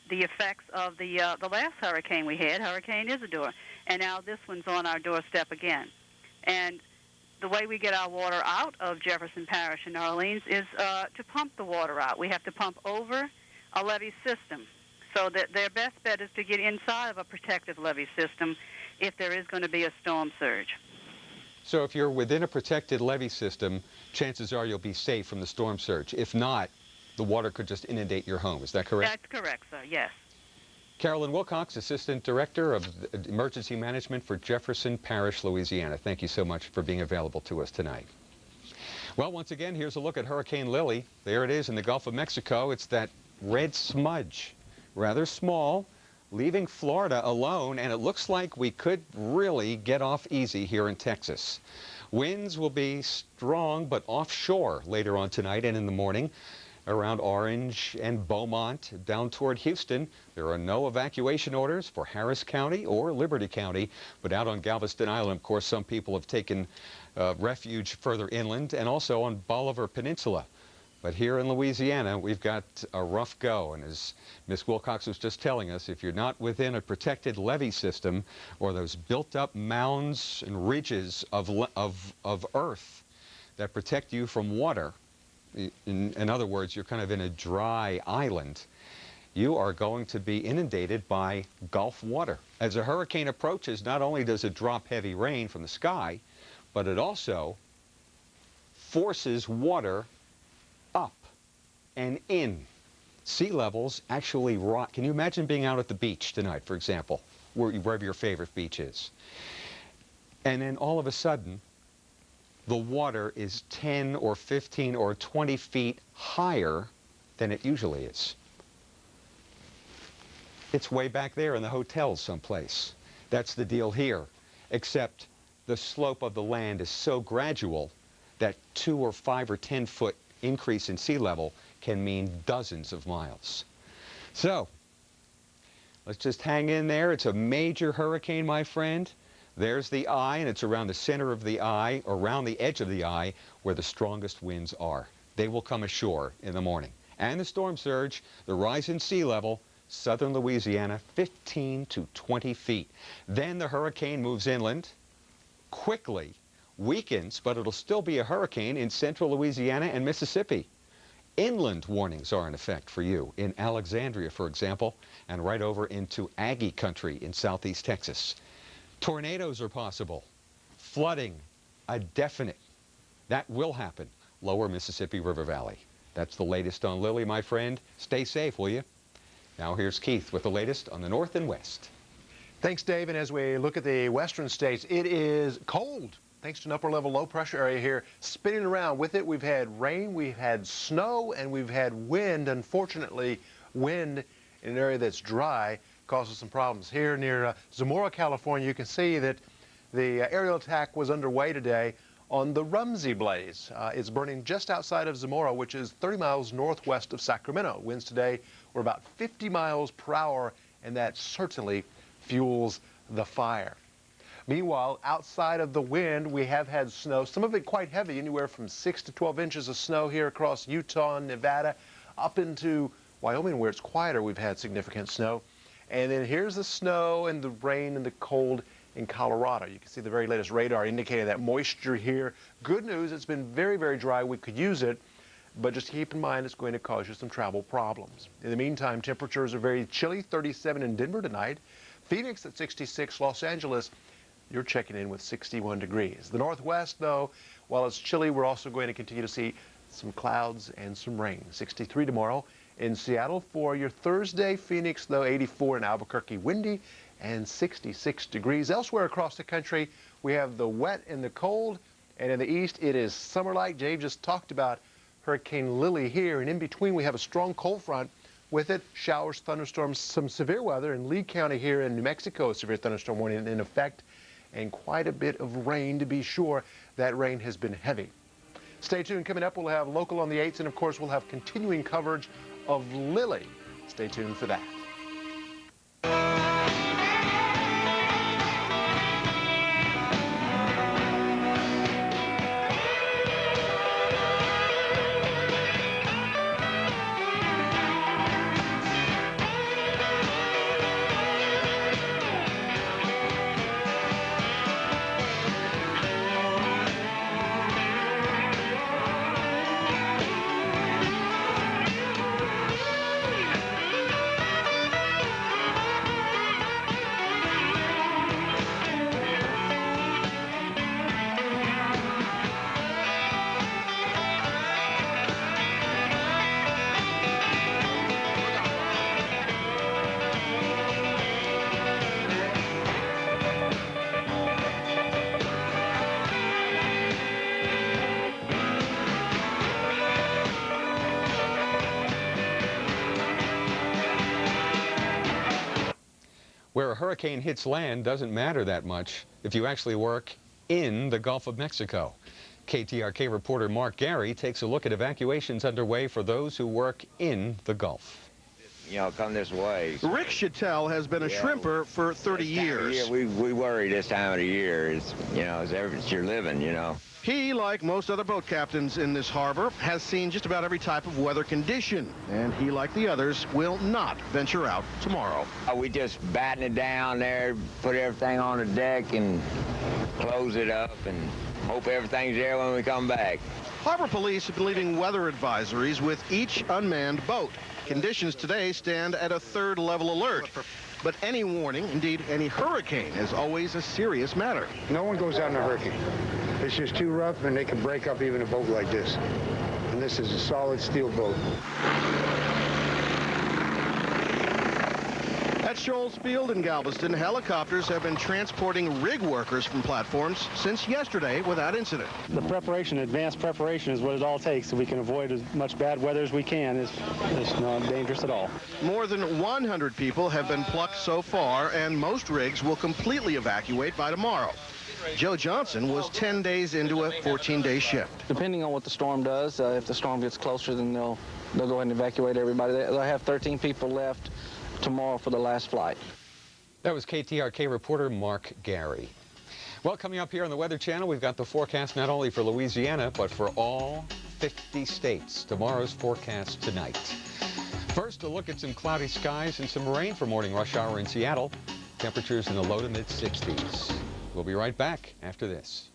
the effects of the last hurricane we had, Hurricane Isidore, and now this one's on our doorstep again. And the way we get our water out of Jefferson Parish and Orleans is to pump the water out. We have to pump over a levee system, so that their best bet is to get inside of a protective levee system if there is going to be a storm surge. So if you're within a protected levee system, chances are you'll be safe from the storm surge. If not, the water could just inundate your home. Is that correct? That's correct, sir, yes. Carolyn Wilcox, Assistant Director of Emergency Management for Jefferson Parish, Louisiana. Thank you so much for being available to us tonight. Well, once again, here's a look at Hurricane Lili. There it is in the Gulf of Mexico. It's that red smudge, rather small, leaving Florida alone, and it looks like we could really get off easy here in Texas. Winds will be strong but offshore later on tonight and in the morning around Orange and Beaumont down toward Houston. There are no evacuation orders for Harris County or Liberty County, but out on Galveston Island, of course, some people have taken refuge further inland and also on Bolivar Peninsula. But here in Louisiana, we've got a rough go, and as Ms. Wilcox was just telling us, if you're not within a protected levee system or those built-up mounds and ridges of earth that protect you from water, in other words, you're kind of in a dry island, you are going to be inundated by Gulf water. As a hurricane approaches, not only does it drop heavy rain from the sky, but it also forces water up and in. Sea levels actually rise. Can you imagine being out at the beach tonight, for example, wherever your favorite beach is? And then all of a sudden, the water is 10 or 15 or 20 feet higher than it usually is. It's way back there in the hotels someplace. That's the deal here, except the slope of the land is so gradual that 2 or 5 or 10 foot increase in sea level can mean dozens of miles. So, let's just hang in there. It's a major hurricane, my friend. There's the eye, and it's around the center of the eye, around the edge of the eye, where the strongest winds are. They will come ashore in the morning. And the storm surge, the rise in sea level, southern Louisiana, 15 to 20 feet. Then the hurricane moves inland, quickly weakens, but it'll still be a hurricane in central Louisiana and Mississippi. Inland warnings are in effect for you in Alexandria, for example, and right over into Aggie country in southeast Texas. Tornadoes are possible. Flooding, a definite. That will happen. Lower Mississippi River Valley. That's the latest on Lili, my friend. Stay safe, will you? Now here's Keith with the latest on the north and west. Thanks, Dave. And as we look at the western states, it is cold. Thanks to an upper level low pressure area here spinning around. With it, we've had rain, we've had snow, and we've had wind. Unfortunately, wind in an area that's dry causes some problems. Here near Zamora, California, you can see that the aerial attack was underway today on the Rumsey Blaze. It's burning just outside of Zamora, which is 30 miles northwest of Sacramento. Winds today were about 50 miles per hour, and that certainly fuels the fire. Meanwhile, outside of the wind, we have had snow, some of it quite heavy, anywhere from 6 to 12 inches of snow here across Utah and Nevada, up into Wyoming, where it's quieter. We've had significant snow. And then here's the snow and the rain and the cold in Colorado. You can see the very latest radar indicating that moisture here. Good news, it's been very, very dry. We could use it, but just keep in mind it's going to cause you some travel problems. In the meantime, temperatures are very chilly, 37 in Denver tonight. Phoenix at 66, Los Angeles, you're checking in with 61 degrees. The Northwest, though, while it's chilly, we're also going to continue to see some clouds and some rain. 63 tomorrow in Seattle for your Thursday. Phoenix, though, 84 in Albuquerque, windy, and 66 degrees. Elsewhere across the country, we have the wet and the cold, and in the east, it is summer-like. Dave just talked about Hurricane Lili here, and in between, we have a strong cold front. With it, showers, thunderstorms, some severe weather in Lee County here in New Mexico. Severe thunderstorm warning in effect, and quite a bit of rain to be sure. That rain has been heavy. Stay tuned. Coming up, we'll have local on the 8s, and of course, we'll have continuing coverage of Lili. Stay tuned for that. Where a hurricane hits land doesn't matter that much if you actually work in the Gulf of Mexico. KTRK reporter Mark Gary takes a look at evacuations underway for those who work in the Gulf. You know, come this way. Rick Chattel has been a shrimper for 30 years. Yeah, we worry this time of the year. It's, you know, it's your living, you know. He, like most other boat captains in this harbor, has seen just about every type of weather condition. And he, like the others, will not venture out tomorrow. We just batten it down there, put everything on the deck and close it up and hope everything's there when we come back. Harbor police have been leaving weather advisories with each unmanned boat. Conditions today stand at a 3rd level alert. But any warning, indeed any hurricane, is always a serious matter. No one goes out in a hurricane. It's just too rough, and they can break up even a boat like this. And this is a solid steel boat. At Shoals Field in Galveston, helicopters have been transporting rig workers from platforms since yesterday without incident. The preparation, advanced preparation, is what it all takes so we can avoid as much bad weather as we can. It's not dangerous at all. More than 100 people have been plucked so far, and most rigs will completely evacuate by tomorrow. Joe Johnson was 10 days into a 14-day shift. Depending on what the storm does, if the storm gets closer, then they'll go ahead and evacuate everybody. They'll have 13 people left tomorrow for the last flight. That was KTRK reporter Mark Gary. Well, coming up here on the Weather Channel, we've got the forecast not only for Louisiana, but for all 50 states. Tomorrow's forecast tonight. First, a look at some cloudy skies and some rain for morning rush hour in Seattle. Temperatures in the low to mid 60s. We'll be right back after this.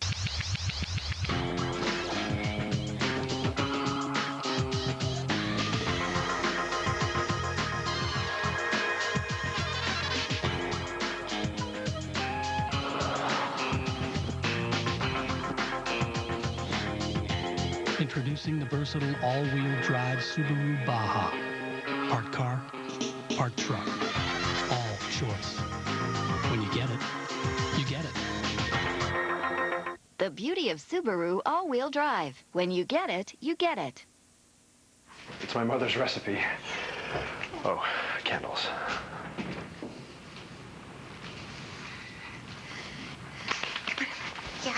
Introducing the versatile all-wheel drive Subaru Baja. Part car, part truck, all choice. When you get it, you get it. The beauty of Subaru all-wheel drive. When you get it, you get it. It's my mother's recipe. Oh, candles. Yeah.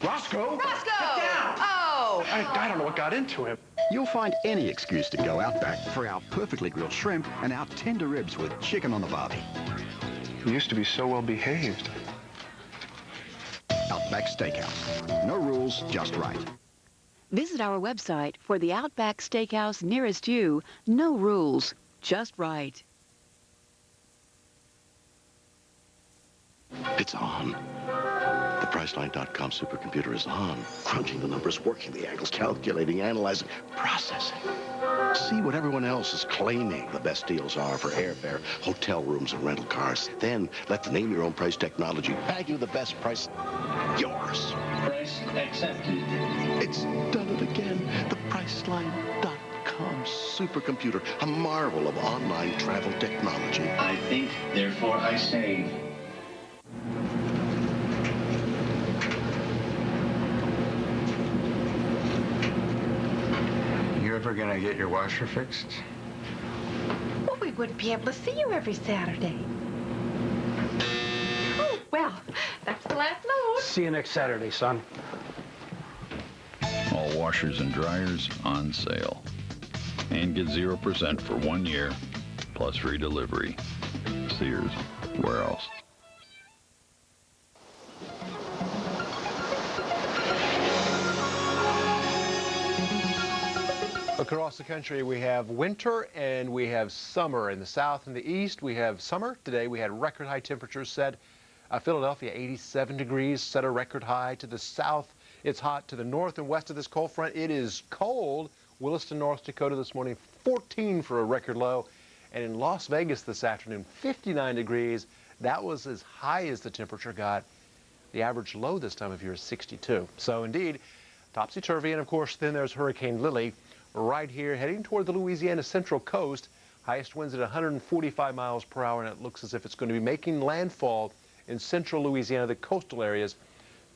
Roscoe! Roscoe! Get down! Oh! I don't know what got into him. You'll find any excuse to go Outback for our perfectly grilled shrimp and our tender ribs with chicken on the barbie. He used to be so well behaved. Outback Steakhouse. No rules, just right. Visit our website for the Outback Steakhouse nearest you. No rules, just right. It's on. The Priceline.com supercomputer is on. Crunching the numbers, working the angles, calculating, analyzing, processing. See what everyone else is claiming the best deals are for airfare, hotel rooms, and rental cars. Then let the name your own price technology bag you the best price. Yours. Price accepted. It's done it again. The Priceline.com supercomputer, a marvel of online travel technology. I think, therefore I say. You ever gonna get your washer fixed? Well, we wouldn't be able to see you every Saturday. Oh, well, that's the last load. See you next Saturday, son. All washers and dryers on sale. And get 0% for 1 year, plus free delivery. Sears, where else? Across the country, we have winter and we have summer. In the south and the east, we have summer. Today, we had record high temperatures set. Philadelphia, 87 degrees, set a record high. To the south, it's hot. To the north and west of this cold front, it is cold. Williston, North Dakota this morning, 14 for a record low. And in Las Vegas this afternoon, 59 degrees. That was as high as the temperature got. The average low this time of year is 62. So indeed, topsy-turvy. And of course, then there's Hurricane Lili right here heading toward the Louisiana Central Coast. Highest winds at 145 miles per hour, and it looks as if it's going to be making landfall in central Louisiana, the coastal areas,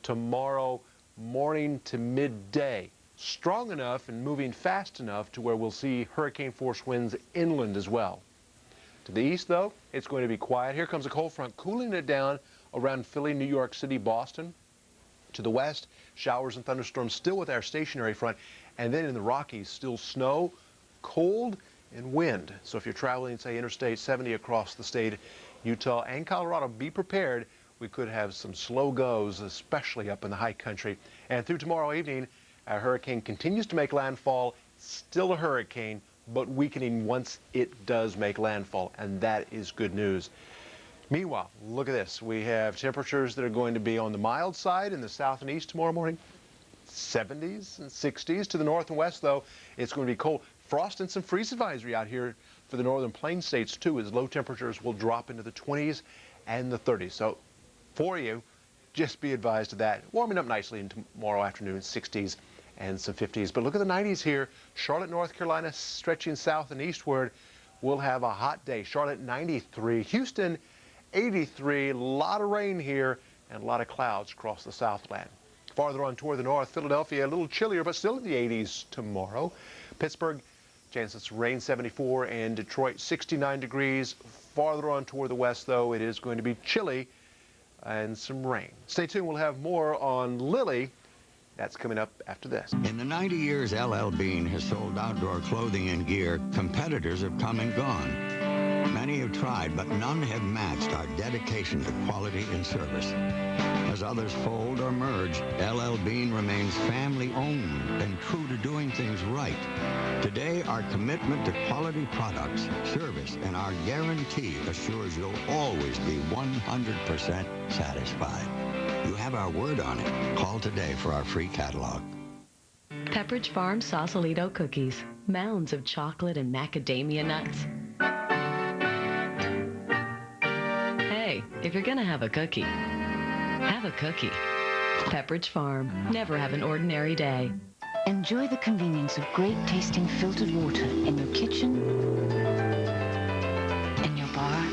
tomorrow morning to midday. Strong enough and moving fast enough to where we'll see hurricane force winds inland as well. To the east, though, it's going to be quiet. Here comes a cold front cooling it down around Philly, New York City, Boston. To the west, showers and thunderstorms still with our stationary front. And then in the Rockies, still snow, cold, and wind. So if you're traveling, say, Interstate 70 across the state, Utah and Colorado, be prepared. We could have some slow goes, especially up in the high country. And through tomorrow evening, our hurricane continues to make landfall. Still a hurricane, but weakening once it does make landfall. And that is good news. Meanwhile, look at this. We have temperatures that are going to be on the mild side in the south and east tomorrow morning. 70s and 60s. To the north and west, though, it's going to be cold. Frost and some freeze advisory out here for the northern plain states, too, as low temperatures will drop into the 20s and the 30s. So for you. Just be advised of that. Warming up nicely in tomorrow afternoon, 60s and some 50s. But look at the 90s here. Charlotte, North Carolina, stretching south and eastward. We'll have a hot day. Charlotte, 93. Houston, 83. A lot of rain here and a lot of clouds across the Southland. Farther on toward the north, Philadelphia, a little chillier, but still in the 80s tomorrow. Pittsburgh, chance of rain, 74, and Detroit, 69 degrees. Farther on toward the west, though, it is going to be chilly and some rain. Stay tuned. We'll have more on Lili. That's coming up after this. In the 90 years LL Bean has sold outdoor clothing and gear, competitors have come and gone. Many have tried, but none have matched our dedication to quality and service. As others fold or merge, LL Bean remains family-owned and true to doing things right. Today, our commitment to quality products, service, and our guarantee assures you'll always be 100% satisfied. You have our word on it. Call today for our free catalog. Pepperidge Farm Sausalito cookies. Mounds of chocolate and macadamia nuts. Hey, if you're gonna have a cookie, have a cookie. Pepperidge Farm. Never have an ordinary day. Enjoy the convenience of great tasting filtered water in your kitchen, in your bar,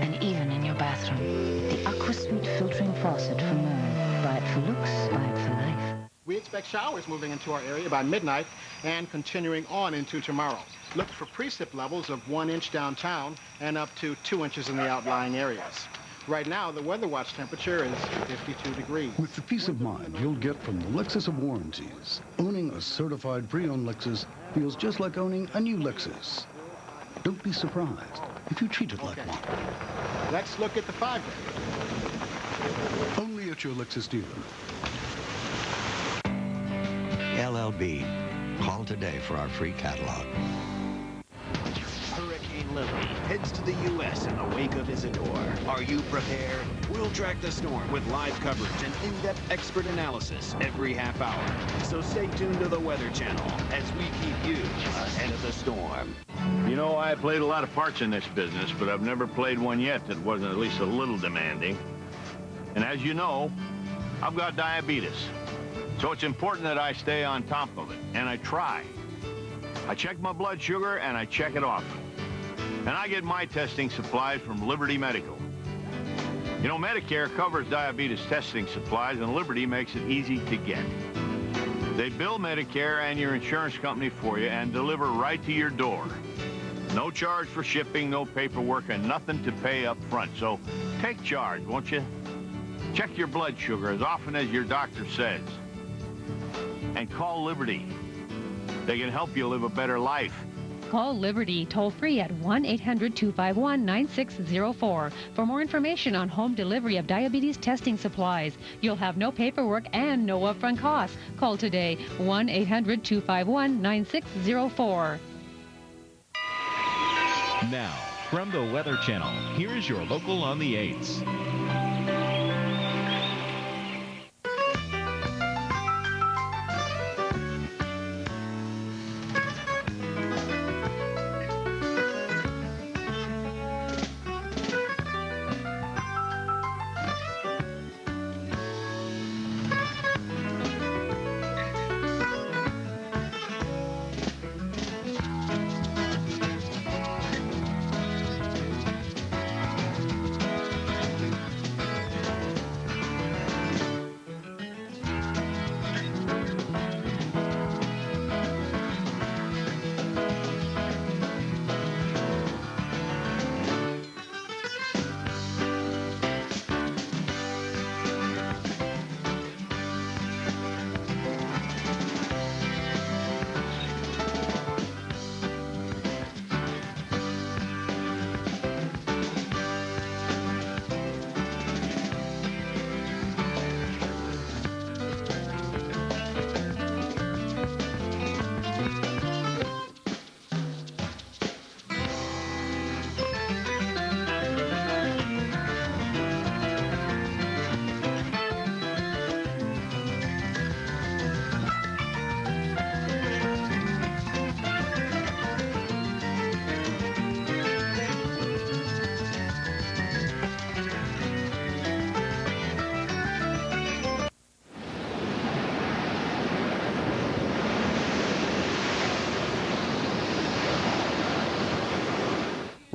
and even in your bathroom. The AquaSuite filtering faucet from Mern. Buy it for looks, buy it for life. We expect showers moving into our area by midnight and continuing on into tomorrow. Look for precip levels of 1 inch downtown and up to 2 inches in the outlying areas. Right now, the Weather Watch temperature is 52 degrees. With the peace of mind you'll get from the Lexus of warranties, owning a certified pre-owned Lexus feels just like owning a new Lexus. Don't be surprised if you treat it like one. Let's look at the 5-day. Only at your Lexus dealer. LL Bean. Call today for our free catalog. Hurricane Lili heads to the U.S. in the wake of Isidore. Are you prepared? We'll track the storm with live coverage and in-depth expert analysis every half hour. So stay tuned to the Weather Channel as we keep you ahead of the storm. You know, I played a lot of parts in this business, but I've never played one yet that wasn't at least a little demanding. And as you know, I've got diabetes. So it's important that I stay on top of it, and I try. I check my blood sugar, and I check it often. And I get my testing supplies from Liberty Medical. You know, Medicare covers diabetes testing supplies, and Liberty makes it easy to get. They bill Medicare and your insurance company for you and deliver right to your door. No charge for shipping, no paperwork, and nothing to pay up front. So take charge, won't you? Check your blood sugar as often as your doctor says. And call Liberty. They can help you live a better life. Call Liberty toll-free at 1-800-251-9604 for more information on home delivery of diabetes testing supplies. You'll have no paperwork and no upfront costs. Call today, 1-800-251-9604. Now, from the Weather Channel, here's your local on the 8s.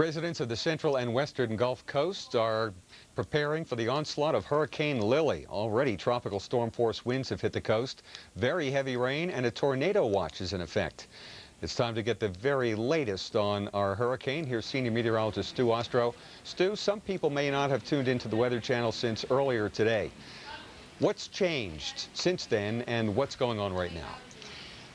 Residents of the central and western Gulf Coasts are preparing for the onslaught of Hurricane Lili. Already tropical storm force winds have hit the coast. Very heavy rain and a tornado watch is in effect. It's time to get the very latest on our hurricane. Here's senior meteorologist Stu Ostro. Stu, some people may not have tuned into the Weather Channel since earlier today. What's changed since then and what's going on right now?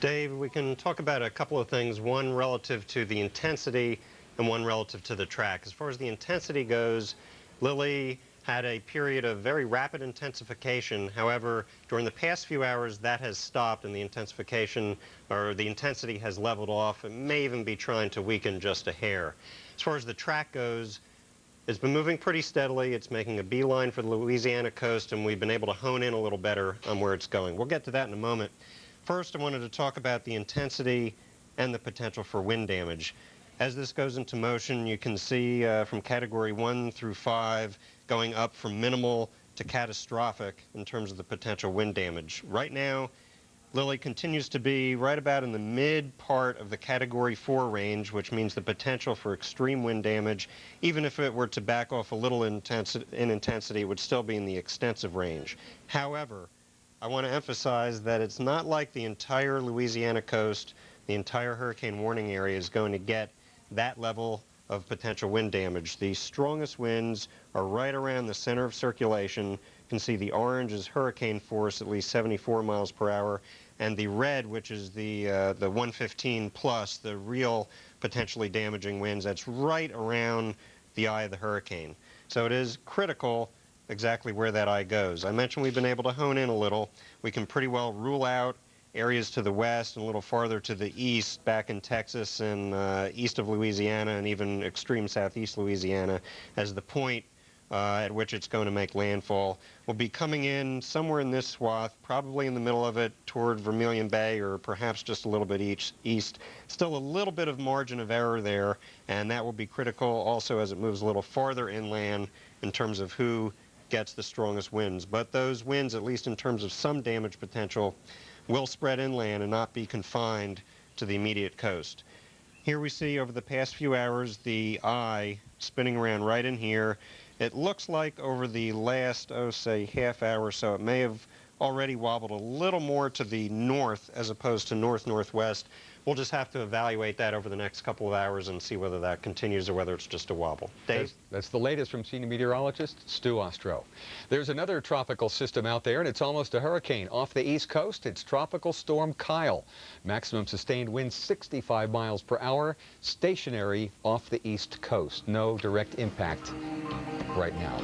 Dave, we can talk about a couple of things, one relative to the intensity and one relative to the track. As far as the intensity goes, Lili had a period of very rapid intensification. However, during the past few hours, that has stopped and the intensification, or the intensity, has leveled off. It may even be trying to weaken just a hair. As far as the track goes, it's been moving pretty steadily. It's making a beeline for the Louisiana coast, and we've been able to hone in a little better on where it's going. We'll get to that in a moment. First, I wanted to talk about the intensity and the potential for wind damage. As this goes into motion, you can see from category 1 through 5 going up from minimal to catastrophic in terms of the potential wind damage. Right now, Lili continues to be right about in the mid part of the category 4 range, which means the potential for extreme wind damage, even if it were to back off a little in intensity, it would still be in the extensive range. However, I want to emphasize that it's not like the entire Louisiana coast, the entire hurricane warning area is going to get that level of potential wind damage. The strongest winds are right around the center of circulation. You can see the orange is hurricane force, at least 74 miles per hour, and the red, which is the 115 plus, the real potentially damaging winds, that's right around the eye of the hurricane. So it is critical exactly where that eye goes. I mentioned we've been able to hone in a little. We can pretty well rule out areas to the west and a little farther to the east, back in Texas and east of Louisiana and even extreme southeast Louisiana, as the point at which it's going to make landfall. We'll be coming in somewhere in this swath, probably in the middle of it toward Vermilion Bay, or perhaps just a little bit east. Still a little bit of margin of error there, and that will be critical also as it moves a little farther inland in terms of who gets the strongest winds. But those winds, at least in terms of some damage potential, will spread inland and not be confined to the immediate coast. Here we see over the past few hours the eye spinning around right in here. It looks like over the last, say, half hour or so, it may have already wobbled a little more to the north as opposed to north-northwest. We'll just have to evaluate that over the next couple of hours and see whether that continues or whether it's just a wobble. Dave? That's the latest from senior meteorologist Stu Ostro. There's another tropical system out there, and it's almost a hurricane. Off the east coast, it's Tropical Storm Kyle. Maximum sustained wind 65 miles per hour, stationary off the east coast. No direct impact right now.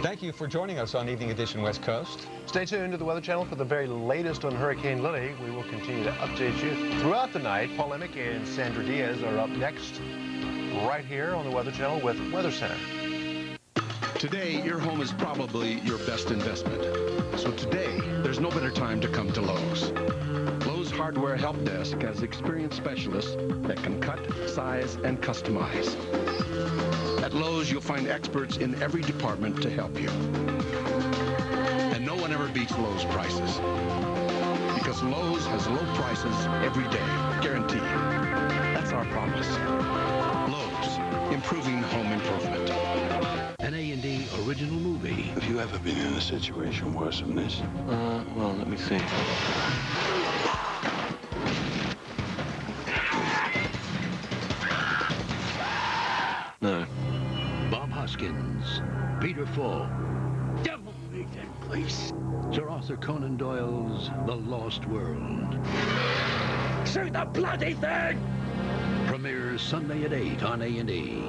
Thank you for joining us on Evening Edition West Coast. Stay tuned to the Weather Channel for the very latest on Hurricane Lili. We will continue to update you throughout the night. Paul Emick and Sandra Diaz are up next right here on the Weather Channel with Weather Center. Today, your home is probably your best investment. So today, there's no better time to come to Lowe's. Lowe's Hardware Help Desk has experienced specialists that can cut, size, and customize. At Lowe's, you'll find experts in every department to help you. And no one ever beats Lowe's prices. Because Lowe's has low prices every day, guaranteed. That's our promise. Lowe's, improving home improvement. An A&D original movie. Have you ever been in a situation worse than this? Well, let me think. No. Bob Hoskins, Peter Falk, Devil Make That Place, Sir Arthur Conan Doyle's The Lost World. Shoot the bloody thing! Premieres Sunday at 8 on A&E.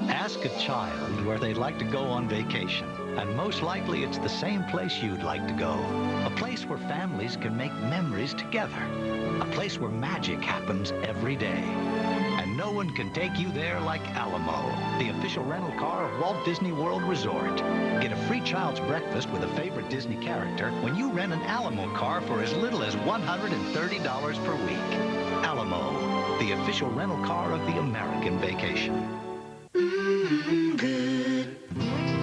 Ask a child where they'd like to go on vacation, and most likely it's the same place you'd like to go. A place where families can make memories together. A place where magic happens every day. no one can take you there like Alamo, the official rental car of Walt Disney World Resort. Get a free child's breakfast with a favorite Disney character when you rent an Alamo car for as little as $130 per week. Alamo, the official rental car of the American vacation.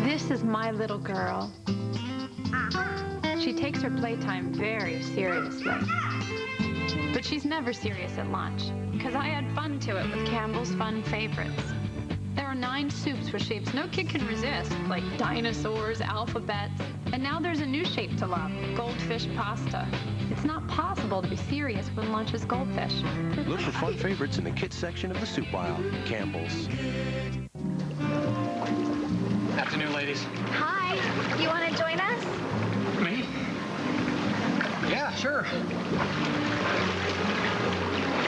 This is my little girl. She takes her playtime very seriously. But she's never serious at lunch, because I add fun to it with Campbell's Fun Favorites. There are 9 soups with shapes no kid can resist, like dinosaurs, alphabets, and now there's a new shape to love, goldfish pasta. It's not possible to be serious when lunch is goldfish. Look for Fun Favorites in the kids section of the soup aisle. Campbell's. Afternoon, ladies. Hi, you want to join us? Me? Yeah, sure.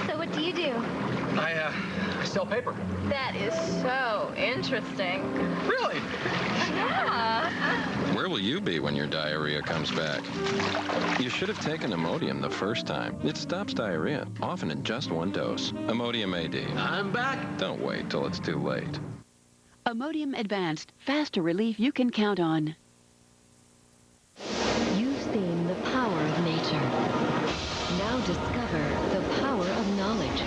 So what do you do? I sell paper. That is so interesting. Really? Yeah. Where will you be when your diarrhea comes back? You should have taken Imodium the first time. It stops diarrhea, often in just 1 dose. Imodium AD. I'm back. Don't wait till it's too late. Imodium Advanced, faster relief you can count on. You've seen the power of nature. Now discover the power of knowledge.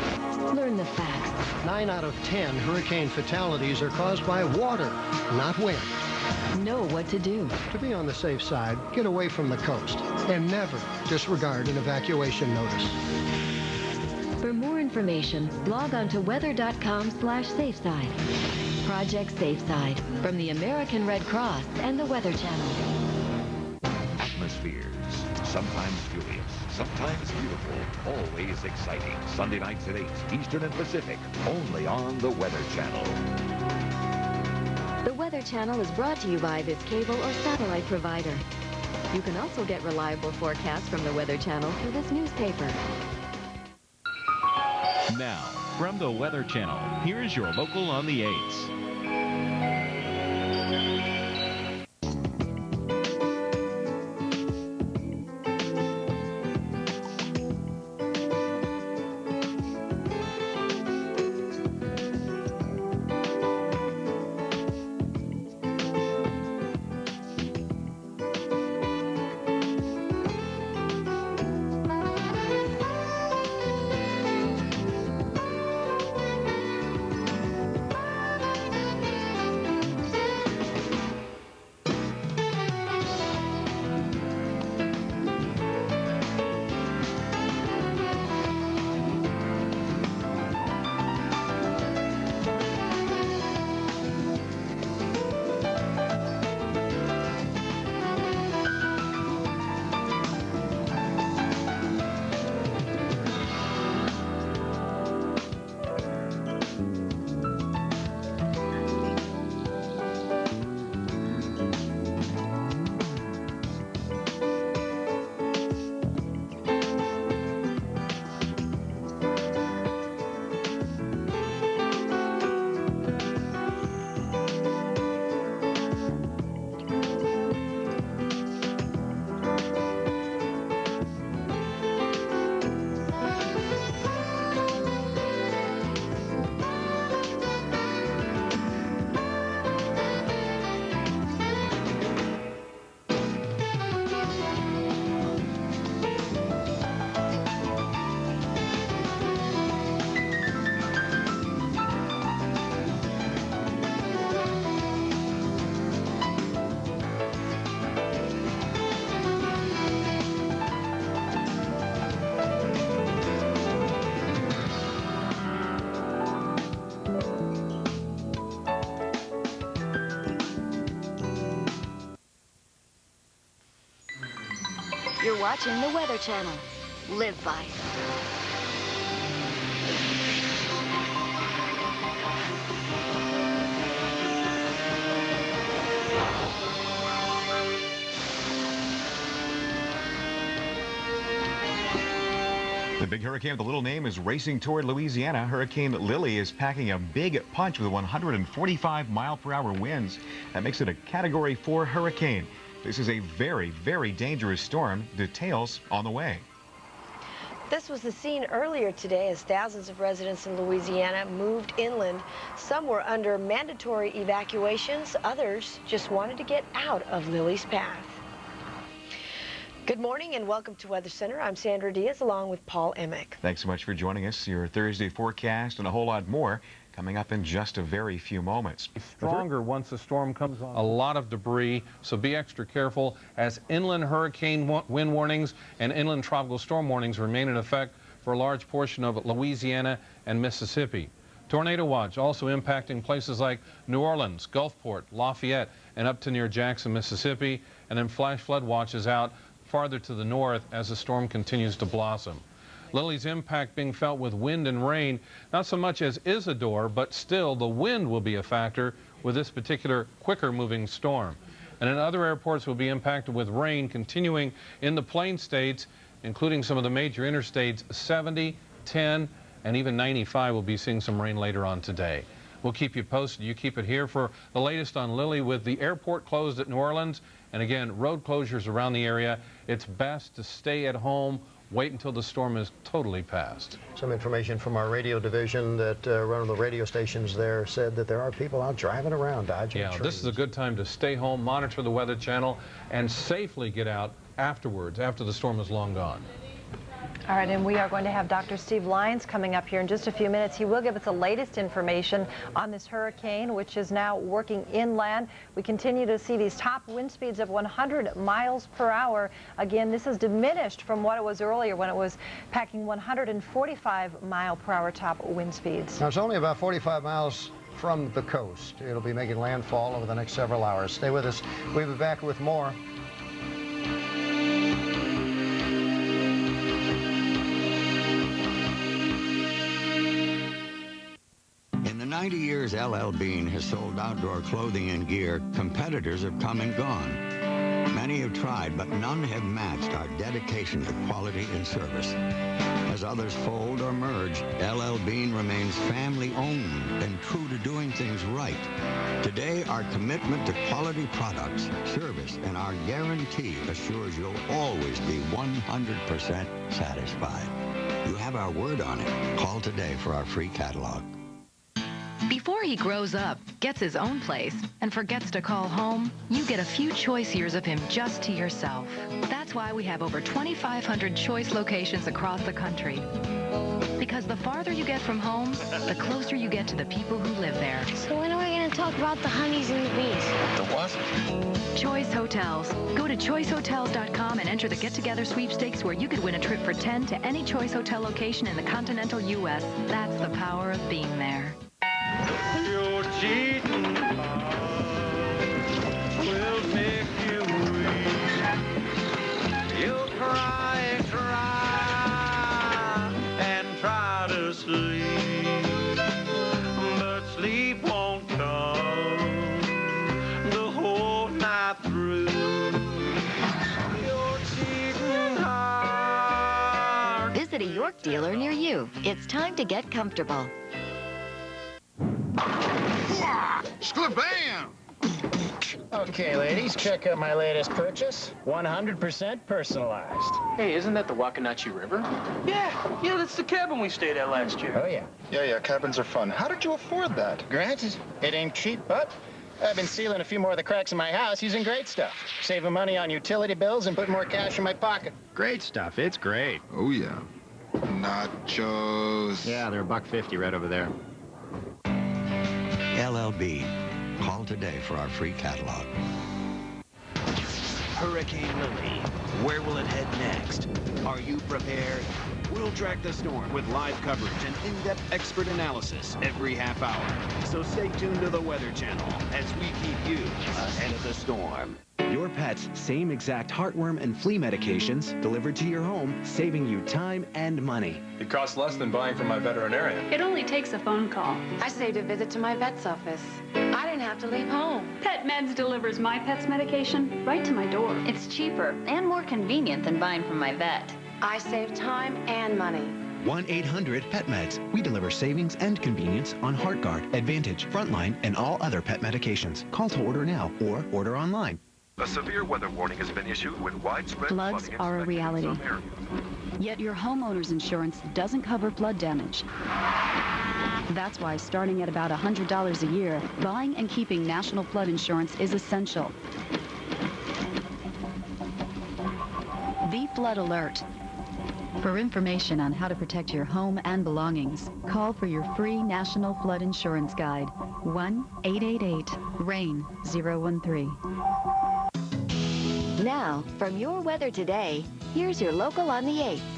Learn the facts. 9 out of 10 hurricane fatalities are caused by water, not wind. Know what to do. To be on the safe side, get away from the coast and never disregard an evacuation notice. For more information, log on to weather.com/safeside. Project SafeSide from the American Red Cross and the Weather Channel. Atmospheres, sometimes furious, sometimes beautiful, always exciting. Sunday nights at 8, Eastern and Pacific, only on the Weather Channel. The Weather Channel is brought to you by this cable or satellite provider. You can also get reliable forecasts from the Weather Channel through this newspaper. Now, from the Weather Channel, here's your local on the 8s. You're watching the Weather Channel. Live by it. The big hurricane with a little name is racing toward Louisiana. Hurricane Lili is packing a big punch with 145-mile-per-hour winds. That makes it a Category 4 hurricane. This is a very, very dangerous storm. Details on the way. This was the scene earlier today as thousands of residents in Louisiana moved inland. Some were under mandatory evacuations. Others just wanted to get out of Lili's path. Good morning and welcome to Weather Center. I'm Sandra Diaz along with Paul Emick. Thanks so much for joining us. Your Thursday forecast and a whole lot more coming up in just a very few moments. Stronger once the storm comes on. A lot of debris, so be extra careful as inland hurricane wind warnings and inland tropical storm warnings remain in effect for a large portion of Louisiana and Mississippi. Tornado watch also impacting places like New Orleans, Gulfport, Lafayette, and up to near Jackson, Mississippi, and then flash flood watches out farther to the north as the storm continues to blossom. Lili's impact being felt with wind and rain, not so much as Isidore, but still the wind will be a factor with this particular quicker moving storm. And then other airports will be impacted with rain continuing in the plain states, including some of the major interstates. 70, 10, and even 95 will be seeing some rain later on today. We'll keep you posted. You keep it here for the latest on Lili with the airport closed at New Orleans. And again, road closures around the area. It's best to stay at home. Wait until the storm is totally past. Some information from our radio division that run the radio stations there said that there are people out driving around dodging trees. This is a good time to stay home, monitor the Weather Channel, and safely get out afterwards, after the storm is long gone. All right, and we are going to have Dr. Steve Lyons coming up here in just a few minutes. He will give us the latest information on this hurricane, which is now working inland. We continue to see these top wind speeds of 100 miles per hour. Again, this is diminished from what it was earlier when it was packing 145 mile per hour top wind speeds. Now, it's only about 45 miles from the coast. It'll be making landfall over the next several hours. Stay with us. We'll be back with more. In the 90 years LL Bean has sold outdoor clothing and gear, competitors have come and gone. Many have tried, but none have matched our dedication to quality and service. As others fold or merge, LL Bean remains family-owned and true to doing things right. Today, our commitment to quality products, service, and our guarantee assures you'll always be 100% satisfied. You have our word on it. Call today for our free catalog. Before he grows up, gets his own place, and forgets to call home, you get a few choice years of him just to yourself. That's why we have over 2,500 choice locations across the country. Because the farther you get from home, the closer you get to the people who live there. So when are we going to talk about the honeys and the bees? The what? Choice Hotels. Go to choicehotels.com and enter the get-together sweepstakes where you could win a trip for 10 to any Choice Hotel location in the continental U.S. That's the power of being there. Your cheating will make you weak. You'll cry and try to sleep, but sleep won't come the whole night through. Your cheating heart. Visit a York dealer near you. It's time to get comfortable. Bam! Okay, ladies, check out my latest purchase. 100% personalized. Hey, isn't that the Wakanachi River? Yeah, that's the cabin we stayed at last year. Oh, yeah. Yeah, cabins are fun. How did you afford that? Granted, it ain't cheap, but I've been sealing a few more of the cracks in my house using great stuff. Saving money on utility bills and putting more cash in my pocket. Great stuff. It's great. Oh, yeah. Nachos. Yeah, they're $1.50 right over there. LLB. Call today for our free catalog. Hurricane Lili. Where will it head next? Are you prepared? We'll track the storm with live coverage and in-depth expert analysis every half hour. So stay tuned to the Weather Channel as we keep you ahead of the storm. Your pet's same exact heartworm and flea medications delivered to your home, saving you time and money. It costs less than buying from my veterinarian. It only takes a phone call. I saved a visit to my vet's office. I didn't have to leave home. Pet Meds delivers my pet's medication right to my door. It's cheaper and more convenient than buying from my vet. I save time and money. 1-800-PET-MEDS. We deliver savings and convenience on HeartGuard, Advantage, Frontline, and all other pet medications. Call to order now or order online. A severe weather warning has been issued with widespread Floods are a reality. Yet your homeowner's insurance doesn't cover flood damage. That's why, starting at about $100 a year, buying and keeping National Flood Insurance is essential. The Flood Alert. For information on how to protect your home and belongings, call for your free National Flood Insurance Guide. 1-888-RAIN-013. Now, from your weather today, here's your local on the 8th.